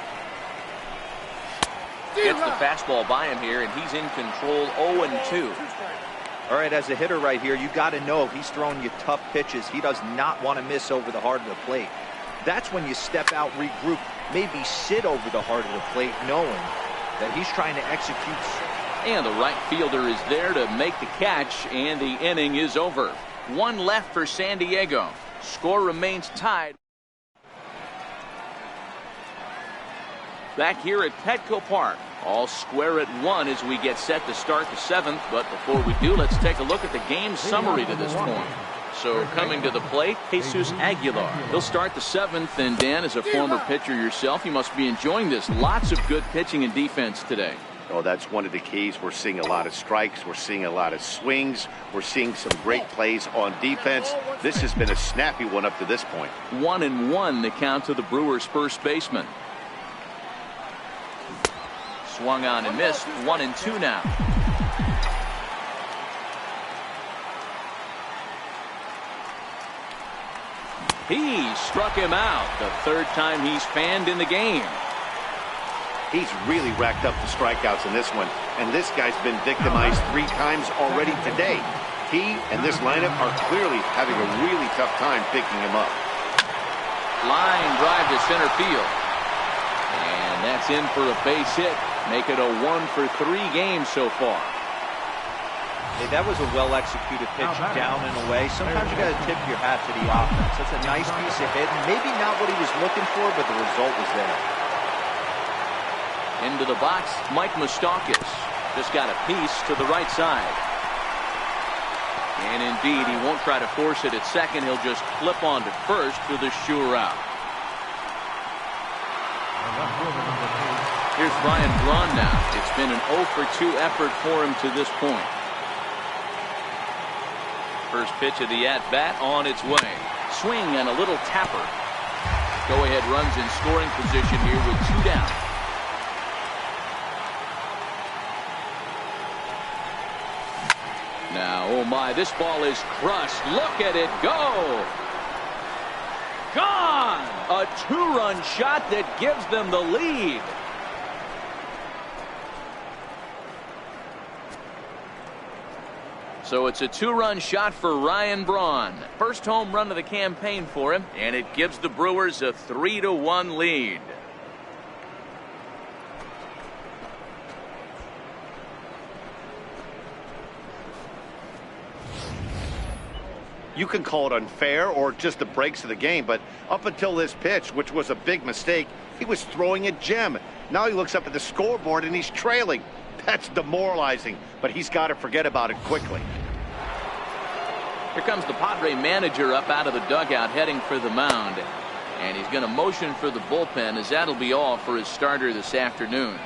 Gets the fastball by him here, and he's in control. 0-2. All right, as a hitter right here, you got to know if he's throwing you tough pitches, he does not want to miss over the heart of the plate. That's when you step out, regroup, maybe sit over the heart of the plate, knowing that he's trying to execute. And the right fielder is there to make the catch, and the inning is over. 1 left for San Diego. Score remains tied. Back here at Petco Park, all square at 1 as we get set to start the 7th. But before we do, let's take a look at the game summary to this point. So coming to the plate, Jesus Aguilar. He'll start the 7th, and Dan, as a former pitcher yourself, you must be enjoying this. Lots of good pitching and defense today. Oh, that's one of the keys. We're seeing a lot of strikes. We're seeing a lot of swings. We're seeing some great plays on defense. This has been a snappy one up to this point. 1-1 the count to the Brewers' first baseman. Swung on and missed. 1-2 now. He struck him out. The 3rd time he's fanned in the game. He's really racked up the strikeouts in this one, and this guy's been victimized 3 times already today. He and this lineup are clearly having a really tough time picking him up. Line drive to center field. And that's in for a base hit. Make it a 1-for-3 game so far. Hey, that was a well-executed pitch down and away. Sometimes you got to tip your hat to the offense. That's a nice piece of hit. Maybe not what he was looking for, but the result was there. Into the box, Mike Moustakas. Just got a piece to the right side. And indeed, he won't try to force it at second. He'll just flip on to first for the sure out. Here's Ryan Braun now. It's been an 0-for-2 effort for him to this point. First pitch of the at-bat on its way. Swing and a little tapper. Go-ahead runs in scoring position here with 2 down. Now, oh my, this ball is crushed. Look at it go. Gone! A 2-run shot that gives them the lead. So it's a 2-run shot for Ryan Braun. First home run of the campaign for him, and it gives the Brewers a 3-1 lead. You can call it unfair or just the breaks of the game, but up until this pitch, which was a big mistake, he was throwing a gem. Now he looks up at the scoreboard and he's trailing. That's demoralizing, but he's got to forget about it quickly. Here comes the Padre manager up out of the dugout heading for the mound. And he's going to motion for the bullpen, as that'll be all for his starter this afternoon.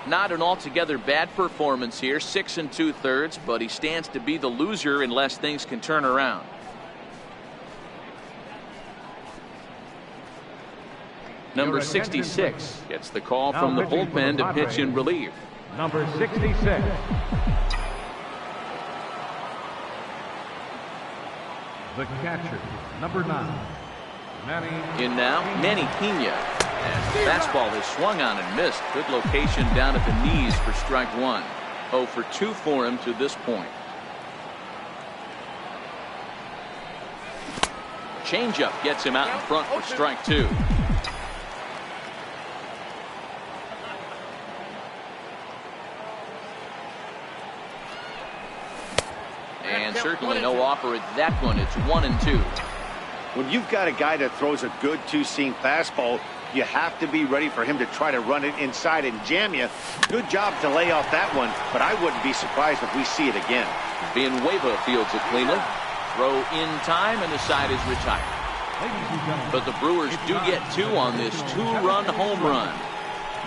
Not an altogether bad performance here, 6 2/3, but he stands to be the loser unless things can turn around. Number 66 gets the call from the bullpen to pitch in relief. Number 66. The catcher, number 9, Manny. In now, Manny Pena. And fastball is swung on and missed. Good location down at the knees for strike 1. 0-for-2 for him to this point. Changeup gets him out in front for strike 2. And certainly no offer at that one. It's 1-2. When you've got a guy that throws a good 2-seam fastball, you have to be ready for him to try to run it inside and jam you. Good job to lay off that one, but I wouldn't be surprised if we see it again. Villanueva fields it cleanly. Throw in time, and the side is retired. But the Brewers do get 2 on this 2-run home run.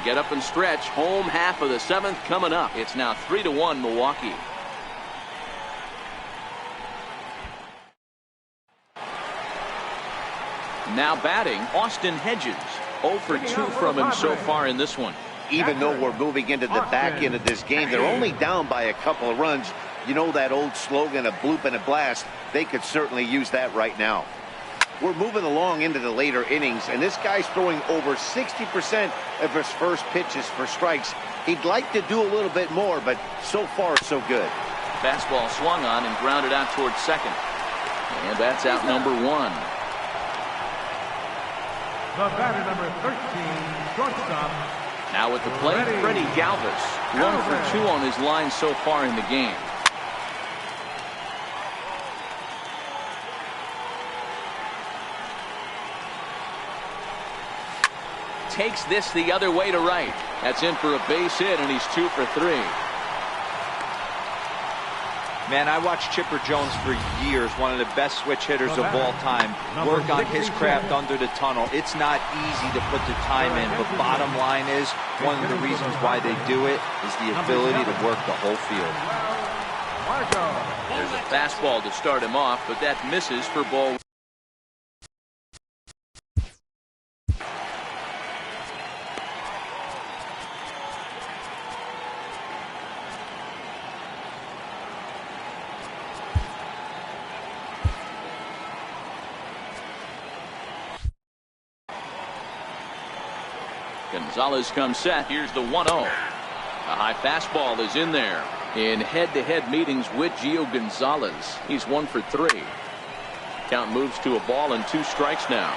Get up and stretch. Home half of the 7th coming up. It's now 3-1 Milwaukee. Now batting, Austin Hedges. 0-for-2 from him so far in this one. Even though we're moving into the back end of this game, they're only down by a couple of runs. You know that old slogan, a bloop and a blast? They could certainly use that right now. We're moving along into the later innings, and this guy's throwing over 60% of his first pitches for strikes. He'd like to do a little bit more, but so far, so good. Fastball swung on and grounded out towards second. And that's out number 1. The batter, number 13, shortstop. Now at the plate, Freddie Galvis. 1-for-2 on his line so far in the game. Takes this the other way to right. That's in for a base hit, and he's 2 for 3. Man, I watched Chipper Jones for years, one of the best switch hitters of all time, work on his craft under the tunnel. It's not easy to put the time in, but bottom line is, one of the reasons why they do it is the ability to work the whole field. There's a fastball to start him off, but that misses for ball. Gonzalez comes set. Here's the 1-0. A high fastball is in there. In head-to-head meetings with Gio Gonzalez, he's 1 for 3. Count moves to a ball and 2 strikes now.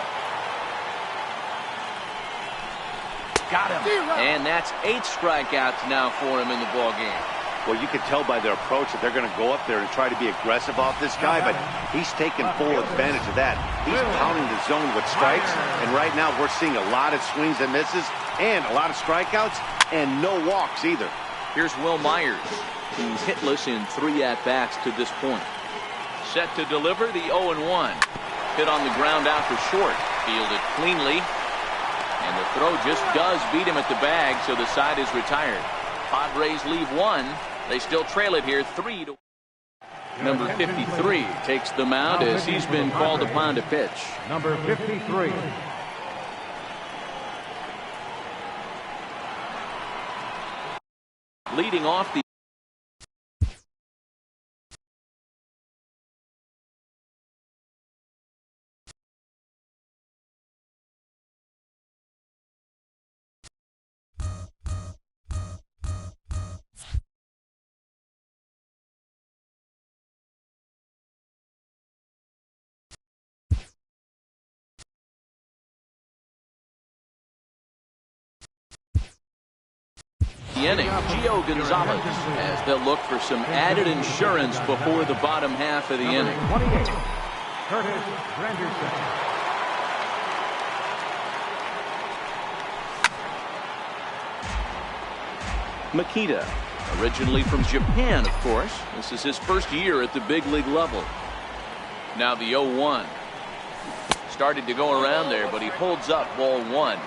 Got him. And that's 8 strikeouts now for him in the ball game. Well, you can tell by their approach that they're going to go up there and try to be aggressive off this guy, but he's taking full advantage of that. He's pounding the zone with strikes, and right now we're seeing a lot of swings and misses and a lot of strikeouts and no walks either. Here's Will Myers. He's hitless in 3 at-bats to this point. Set to deliver the 0-1. Hit on the ground out for short. Fielded cleanly. And the throw just does beat him at the bag, so the side is retired. Padres leave 1. They still trail it here 3-1. Number 53 takes the mound as he's been called upon to pitch. Number 53. Leading off the inning, Gio Gonzalez, as they'll look for some added insurance before the bottom half of the inning. 28. Curtis Granderson. Makita, originally from Japan, of course. This is his first year at the big league level. Now the 0-1. Started to go around there, but he holds up ball 1.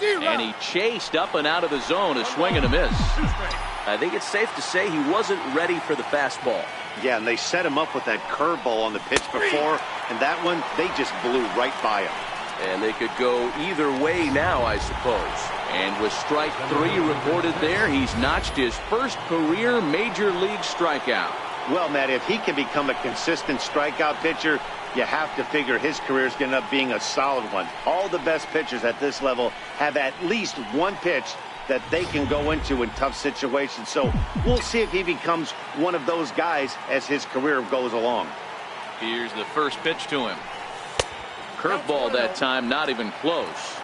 And he chased up and out of the zone, a swing and a miss. I think it's safe to say he wasn't ready for the fastball. Yeah, and they set him up with that curveball on the pitch before, and that one, they just blew right by him. And they could go either way now, I suppose. And with strike 3 recorded there, he's notched his first career major league strikeout. Well, Matt, if he can become a consistent strikeout pitcher, you have to figure his career is going to end up being a solid one. All the best pitchers at this level have at least one pitch that they can go into in tough situations. So we'll see if he becomes one of those guys as his career goes along. Here's the first pitch to him. Curveball that time, not even close.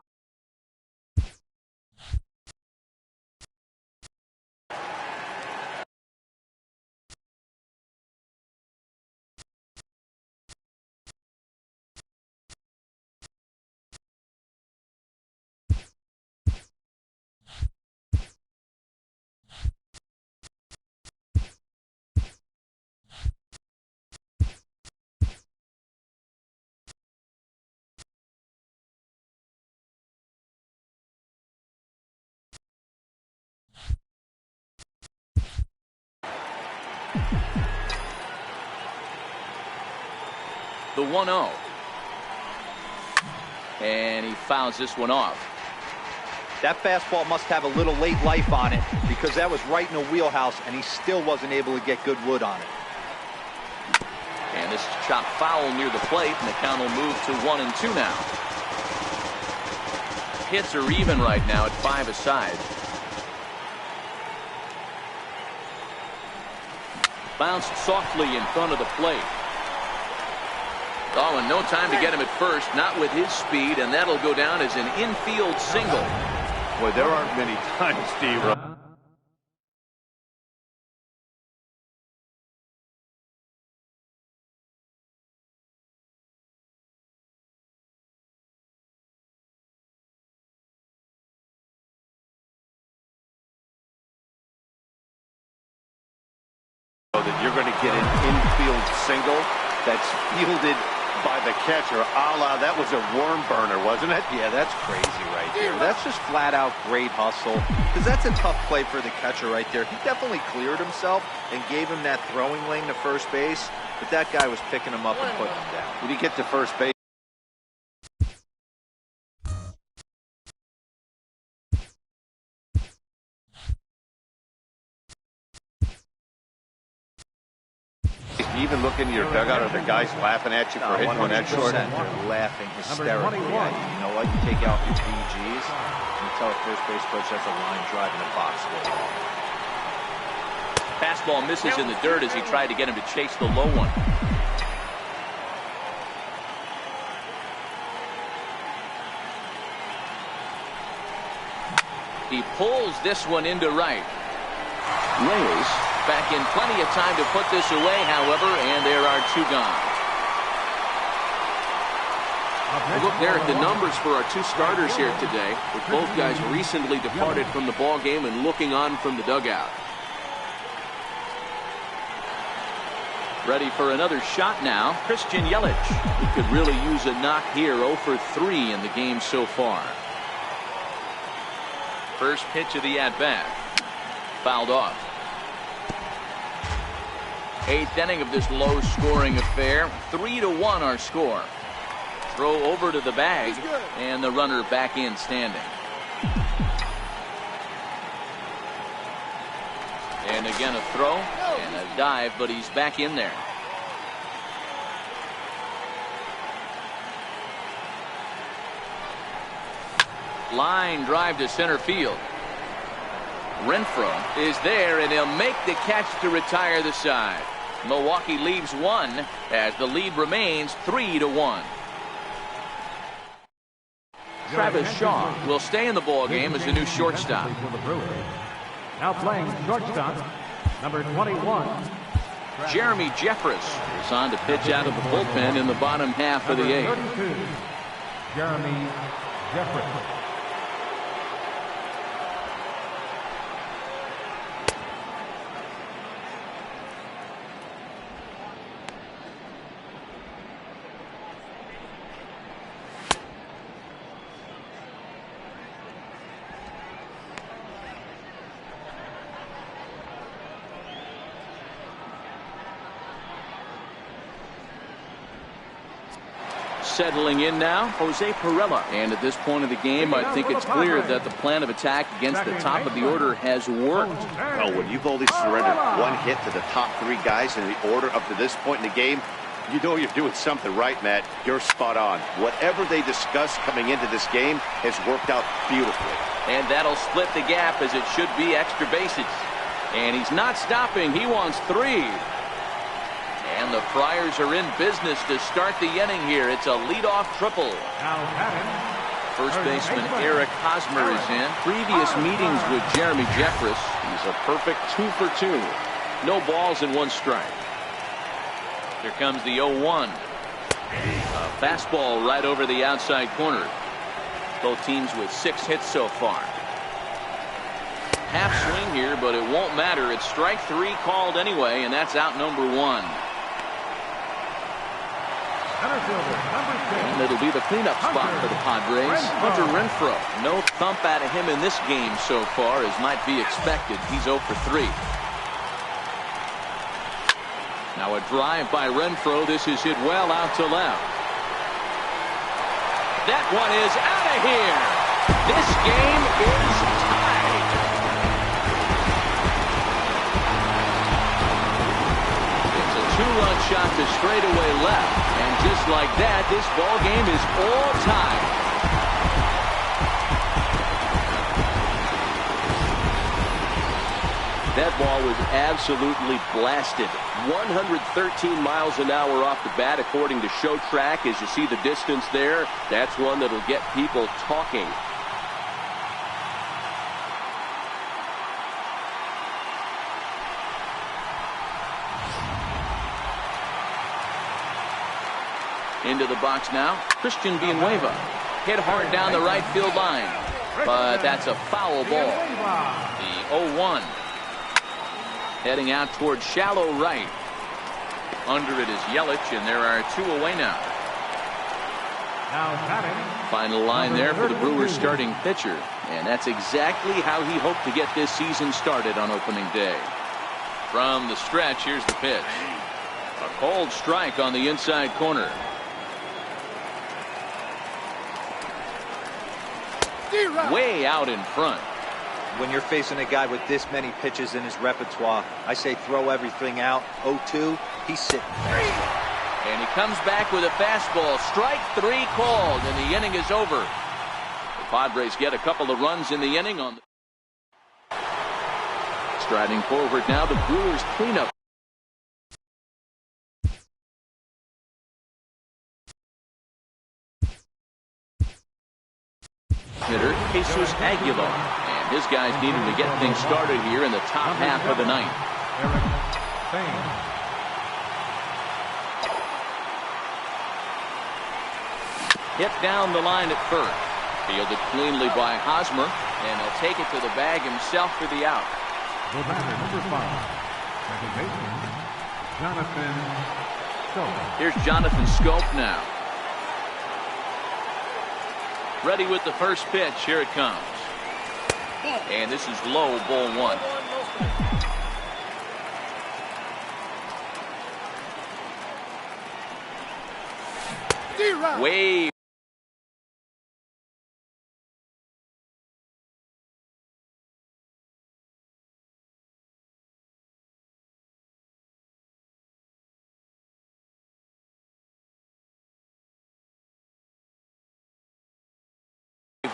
The 1-0. And he fouls this one off. That fastball must have a little late life on it because that was right in the wheelhouse and he still wasn't able to get good wood on it. And this is chopped foul near the plate, and the count will move to 1-2 now. Hits are even right now at 5 aside. Bounced softly in front of the plate. Oh, and no time to get him at first, not with his speed, and that'll go down as an infield single. Boy, there aren't many times, Steve. though, that you're going to get an infield single that's fielded by the catcher, a la that was a worm burner, wasn't it? Yeah, that's crazy right there. That's just flat out great hustle, because that's a tough play for the catcher right there. He definitely cleared himself and gave him that throwing lane to first base, but that guy was picking him up and putting him down. Did he get to first base? You even look into your dugout, are the guys laughing at you for hitting one that short? They're laughing hysterically at you. You know what? You take out your BGs, and you tell a first base coach that's a line drive in the box. Fastball misses in the dirt as he tried to get him to chase the low one. He pulls this one into right. Reyes back in plenty of time to put this away, however, and there are two gone. Up Look there at the numbers for our two starters here today, with both guys recently departed from the ball game and looking on from the dugout. Ready for another shot now, Christian Yelich. He could really use a knock here, 0 for 3 in the game so far. First pitch of the at-bat. Fouled off. 8th inning of this low-scoring affair. 3-1 our score. Throw over to the bag, and the runner back in standing. And again a throw and a dive, but he's back in there. Line drive to center field. Renfroe is there, and he'll make the catch to retire the side. Milwaukee leaves one as the lead remains 3-1. Travis Shaw will stay in the ball game as the new shortstop. Now playing shortstop, number 21. Jeremy Jeffress is on to pitch out of the bullpen in the bottom half of the 8th. Jeremy Jeffress. Settling in now, Jose Pirela. And at this point of the game, I think it's clear that the plan of attack against the top of the order has worked. Oh, when you've only surrendered one hit to the top 3 guys in the order up to this point in the game, you know you're doing something right, Matt. You're spot on. Whatever they discussed coming into this game has worked out beautifully. And that'll split the gap, as it should be extra bases. And he's not stopping. He wants 3. And the Friars are in business to start the inning here. It's a leadoff triple. First baseman Eric Hosmer is in. Previous meetings with Jeremy Jeffress, he's a perfect 2 for 2. No balls and 1 strike. Here comes the 0-1. A fastball right over the outside corner. Both teams with 6 hits so far. Half swing here, but it won't matter. It's strike 3 called anyway, and that's out number 1. And it'll be the cleanup spot for the Padres. Hunter Renfroe. No thump out of him in this game so far, as might be expected. He's 0 for 3. Now a drive by Renfroe. This is hit well out to left. That one is out of here. This game is tied. It's a 2-run shot to straightaway left. And just like that, this ball game is all tied. That ball was absolutely blasted. 113 miles an hour off the bat, according to Show Track. As you see the distance there, that's one that'll get people talking. Into the box now, Christian Villanueva. Hit hard down the right field line, but that's a foul ball. The 0-1. Heading out towards shallow right. Under it is Yelich, and there are 2 away now. Now batting. Final line there for the Brewers starting pitcher. And that's exactly how he hoped to get this season started on opening day. From the stretch, here's the pitch. A cold strike on the inside corner. Way out in front. When you're facing a guy with this many pitches in his repertoire, I say throw everything out. 0-2, he's sitting fast. And he comes back with a fastball. Strike 3 called, and the inning is over. The Padres get a couple of runs in the inning on the... Striding forward now, the Brewers cleanup. Hitter Jesus Aguilar, and his guys needed to get things started here in the top half of the ninth. Hit down the line at first. Fielded cleanly by Hosmer, and he'll take it to the bag himself for the out. The batter, number 5, second baseman, Jonathan Schoop. Here's Jonathan Schoop now. Ready with the first pitch. Here it comes. And this is low, ball 1. Way.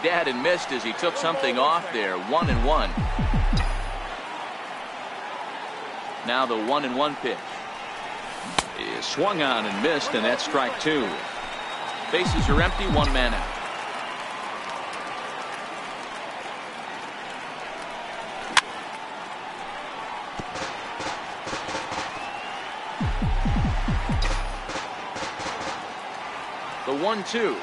Dad and missed as he took something off there. 1-1. Now the 1-1 pitch is swung on and missed, and that's strike 2. Bases are empty, 1 man out. The 1-2.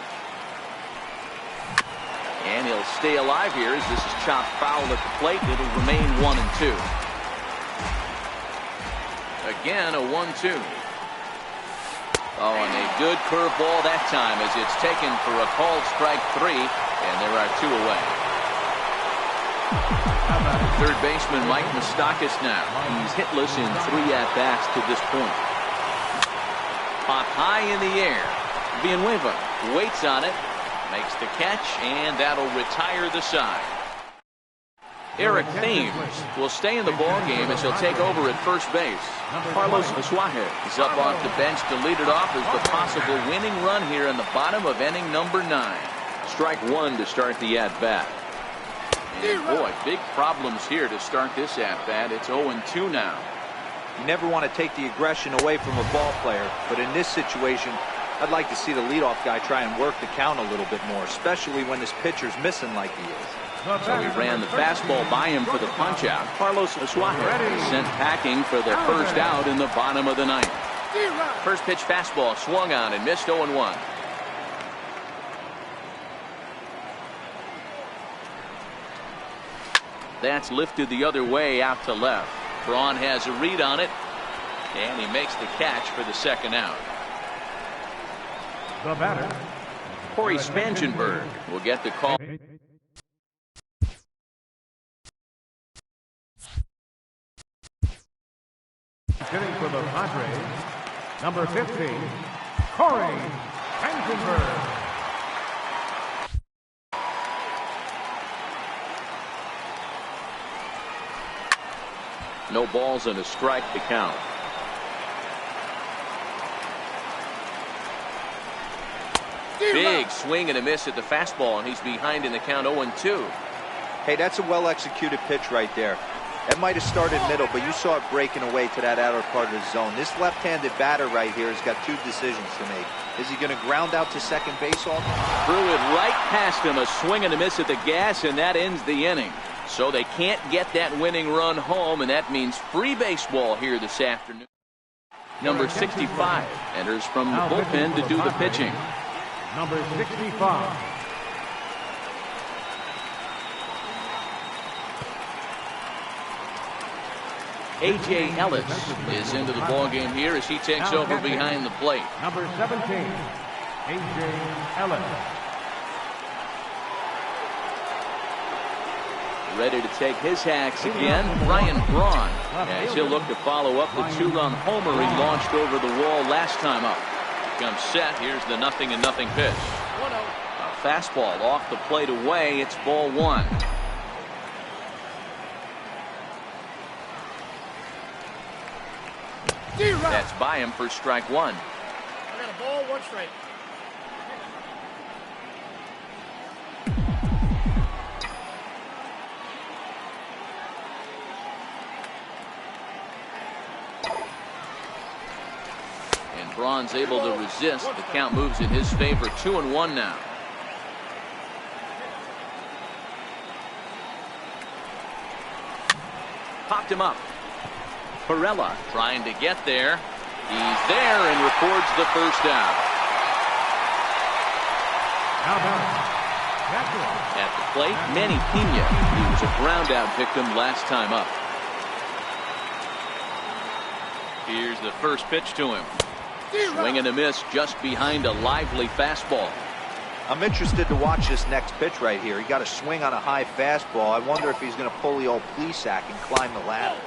And he'll stay alive here as this is chopped foul at the plate. It'll remain 1-2. Again, a 1-2. Oh, and a good curveball that time as it's taken for a called strike 3, and there are 2 away. Third baseman Mike Moustakas now. He's hitless in 3 at-bats to this point. Popped high in the air. Villanueva waits on it. Makes the catch, and that'll retire the side. Eric Thames will stay in the ballgame as he'll take over at first base. Carlos Suarez is up off the bench to lead it off as the possible winning run here in the bottom of inning number 9. Strike 1 to start the at-bat. And boy, big problems here to start this at-bat. It's 0-2 now. You never want to take the aggression away from a ball player, but in this situation, I'd like to see the leadoff guy try and work the count a little bit more, especially when this pitcher's missing like he is. So he ran the fastball by him for the punch-out. Carlos Suarez sent packing for the first out in the bottom of the 9th. First pitch fastball swung on and missed. 0-1. That's lifted the other way out to left. Braun has a read on it, and he makes the catch for the second out. The batter, Corey Spangenberg will get the call. Hitting for the Padres, number 50, Corey Spangenberg. No balls and a strike to count. Big swing and a miss at the fastball, and he's behind in the count. 0-2. Hey, that's a well-executed pitch right there. That might have started middle, but you saw it breaking away to that outer part of the zone. This left-handed batter right here has got 2 decisions to make. Is he going to ground out to second base all? Threw it right past him. A swing and a miss at the gas, and that ends the inning. So they can't get that winning run home, and that means free baseball here this afternoon. Number 65 enters from the bullpen to do the pitching. Number 65. A.J. Ellis is into the ballgame here as he takes over behind the plate. Number 17, A.J. Ellis. Ready to take his hacks again, Ryan Braun, as he'll look to follow up the 2-run homer he launched over the wall last time up. Comes set. Here's the 0-0 pitch. A fastball off the plate away. It's ball 1. That's by him for strike 1. I got a ball, 1 strike. And Braun's able to resist. The count moves in his favor. 2-1 now. Popped him up. Perella trying to get there. He's there and records the first out. At the plate, Manny Pena. He was a ground out victim last time up. Here's the first pitch to him. Swing and a miss just behind a lively fastball. I'm interested to watch this next pitch right here. He got a swing on a high fastball. I wonder if he's going to pull the old Plesac and climb the ladder.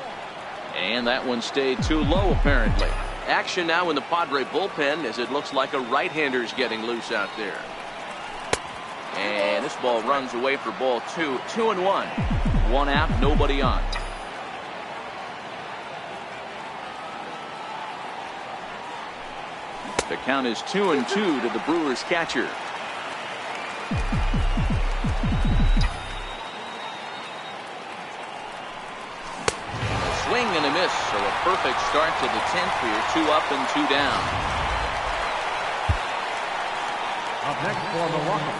And that one stayed too low, apparently. Action now in the Padre bullpen as it looks like a right-hander's getting loose out there. And this ball runs away for ball 2. 2-1. 1 out, nobody on. The count is 2-2 to the Brewers catcher. Swing and a miss, so a perfect start to the 10th here. 2 up and 2 down. Up next for Milwaukee,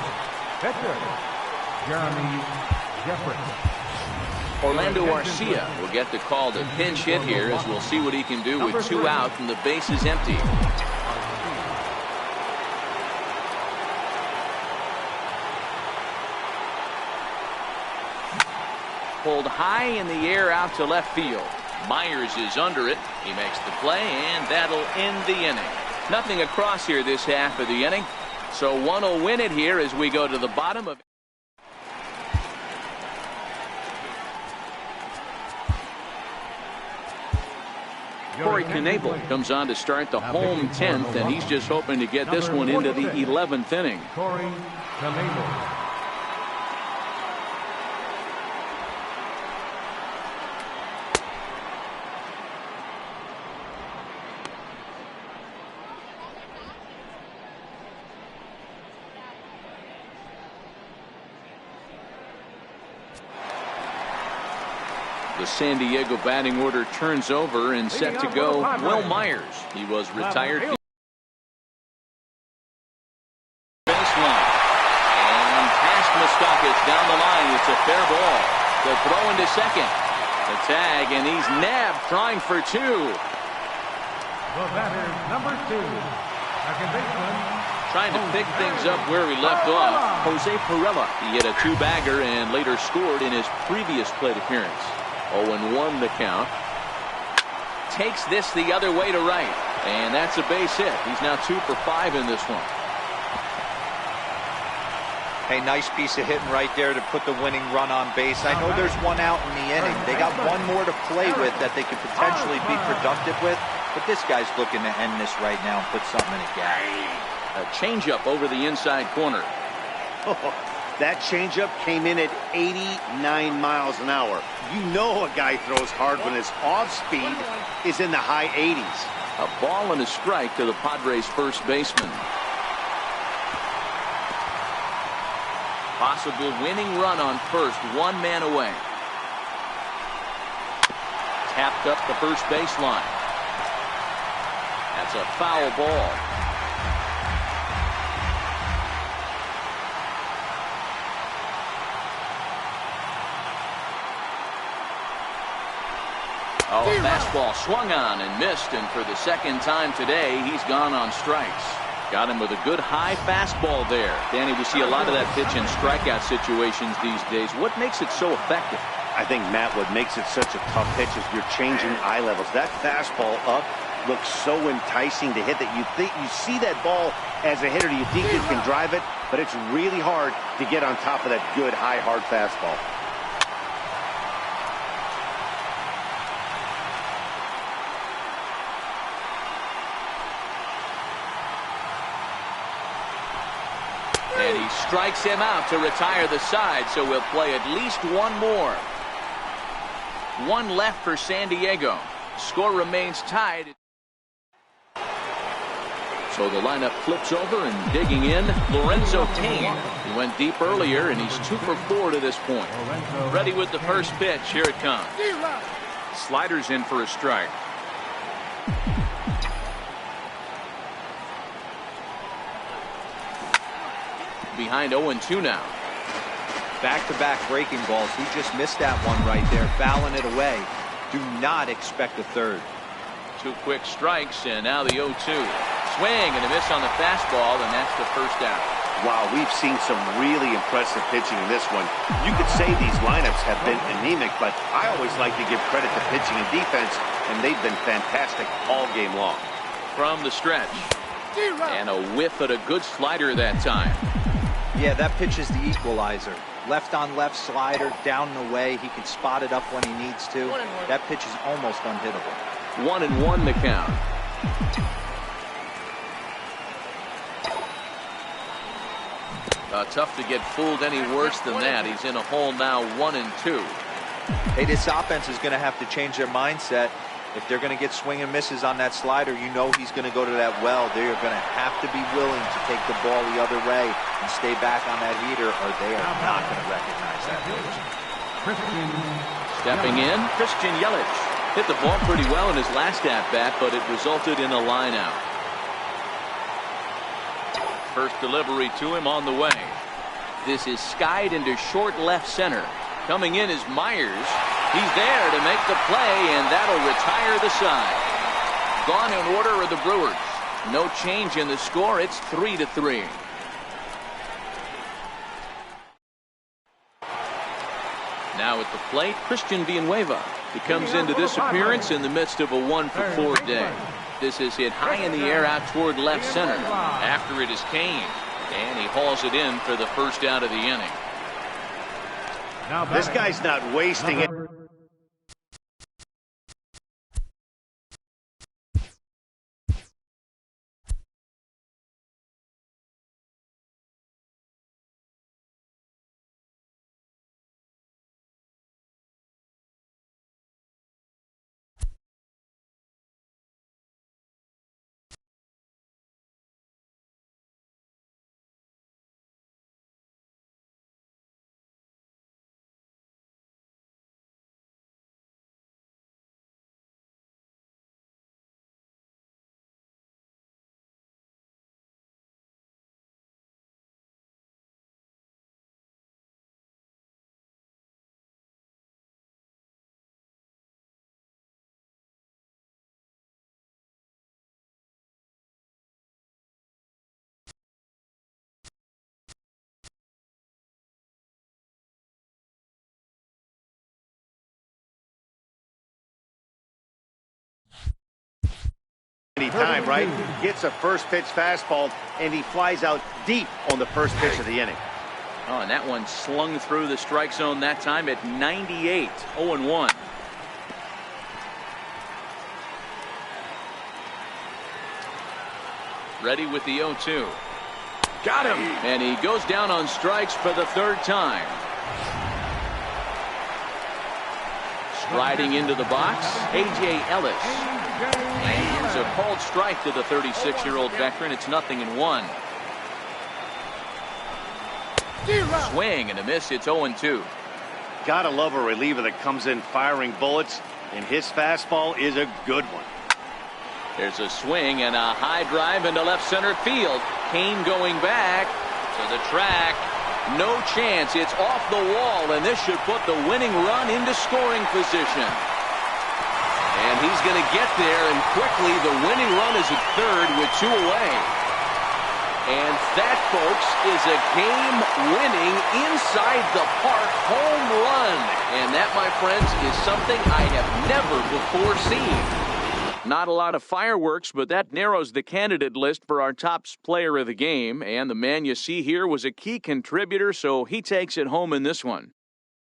pitcher Jeremy Jeffress. Orlando Arcia will get the call to pinch hit here as we'll see what he can do with 2 out and the base is empty. Pulled high in the air out to left field. Myers is under it. He makes the play, and that'll end the inning. Nothing across here this half of the inning. So one will win it here as we go to the bottom of. Corey Knebel comes on to start the home 10th, and he's just hoping to get this one into the 11th inning. Corey Knebel. The San Diego batting order turns over and set to go. Will Myers. He was retired. Baseline. And past Moustakas down the line. It's a fair ball. The throw into second. The tag, and he's nabbed trying for 2. The batter, number 2, second baseman. Trying to pick things up where he left off. Jose Perella. He hit a 2-bagger and later scored in his previous plate appearance. 0-1 the count. Takes this the other way to right. And that's a base hit. He's now 2 for 5 in this one. Hey, nice piece of hitting right there to put the winning run on base. I know there's 1 out in the inning. They got 1 more to play with that they could potentially be productive with. But this guy's looking to end this right now and put something in the gap. A changeup over the inside corner. That changeup came in at 89 miles an hour. You know a guy throws hard when his off speed is in the high 80s. A ball and a strike to the Padres' first baseman. Possible winning run on first, 1 man away. Tapped up the first baseline. That's a foul ball. Oh, fastball swung on and missed, and for the second time today, he's gone on strikes. Got him with a good high fastball there. Danny, we see a lot of that pitch in strikeout situations these days. What makes it so effective? I think, Matt, what makes it such a tough pitch is you're changing eye levels. That fastball up looks so enticing to hit that you see that ball as a hitter, you think you can drive it, but it's really hard to get on top of that good, high, hard fastball. And he strikes him out to retire the side, so we'll play at least one more. One left for San Diego. Score remains tied. So the lineup flips over, and digging in, Lorenzo Cain. He went deep earlier, and he's 2 for 4 to this point. Ready with the first pitch. Here it comes. Sliders in for a strike. Behind 0-2 now. Back-to-back breaking balls. He just missed that one right there, fouling it away. Do not expect a third. 2 quick strikes, and now the 0-2. Swing and a miss on the fastball, and that's the first out. Wow, we've seen some really impressive pitching in this one. You could say these lineups have been anemic, but I always like to give credit to pitching and defense, and they've been fantastic all game long. From the stretch. And a whiff at a good slider that time. Yeah, that pitch is the equalizer. Left on left slider, down and away. He can spot it up when he needs to. That pitch is almost unhittable. 1-1 the count. Tough to get fooled any worse than that. He's in a hole now, 1-2. Hey, this offense is going to have to change their mindset. If they're going to get swing and misses on that slider, you know he's going to go to that well. They're going to have to be willing to take the ball the other way and stay back on that heater, or they are not going to recognize that pitch. Stepping in, Christian Yelich. Hit the ball pretty well in his last at-bat, but it resulted in a line-out. First delivery to him on the way. This is skied into short left center. Coming in is Myers. He's there to make the play, and that'll retire the side. Gone in order are the Brewers. No change in the score. It's 3-3. Now at the plate, Christian Villanueva. He comes into this appearance in the midst of a 1-for-4 day. This is hit high in the air out toward left center. After it is Cain, and he hauls it in for the first out of the inning. This guy's not wasting it. Anytime, right? Gets a first pitch fastball, and he flies out deep on the first pitch of the inning. Oh, and that one slung through the strike zone that time at 98. 0-1. Ready with the 0-2. Got him! And he goes down on strikes for the third time. Striding into the box, A.J. Ellis. And it's a called strike to the 36-year-old veteran. It's 0-1. Swing and a miss. It's 0-2. Gotta love a reliever that comes in firing bullets, and his fastball is a good one. There's a swing and a high drive into left center field. Cain going back to the track. No chance. It's off the wall, and this should put the winning run into scoring position. And he's going to get there, and quickly the winning run is at third with 2 away. And that, folks, is a game-winning inside-the-park home run. And that, my friends, is something I have never before seen. Not a lot of fireworks, but that narrows the candidate list for our top player of the game. And the man you see here was a key contributor, so he takes it home in this one.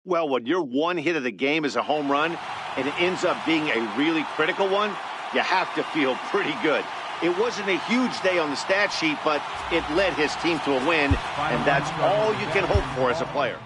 Well, when your one hit of the game is a home run and it ends up being a really critical one, you have to feel pretty good. It wasn't a huge day on the stat sheet, but it led his team to a win, and that's all you can hope for as a player.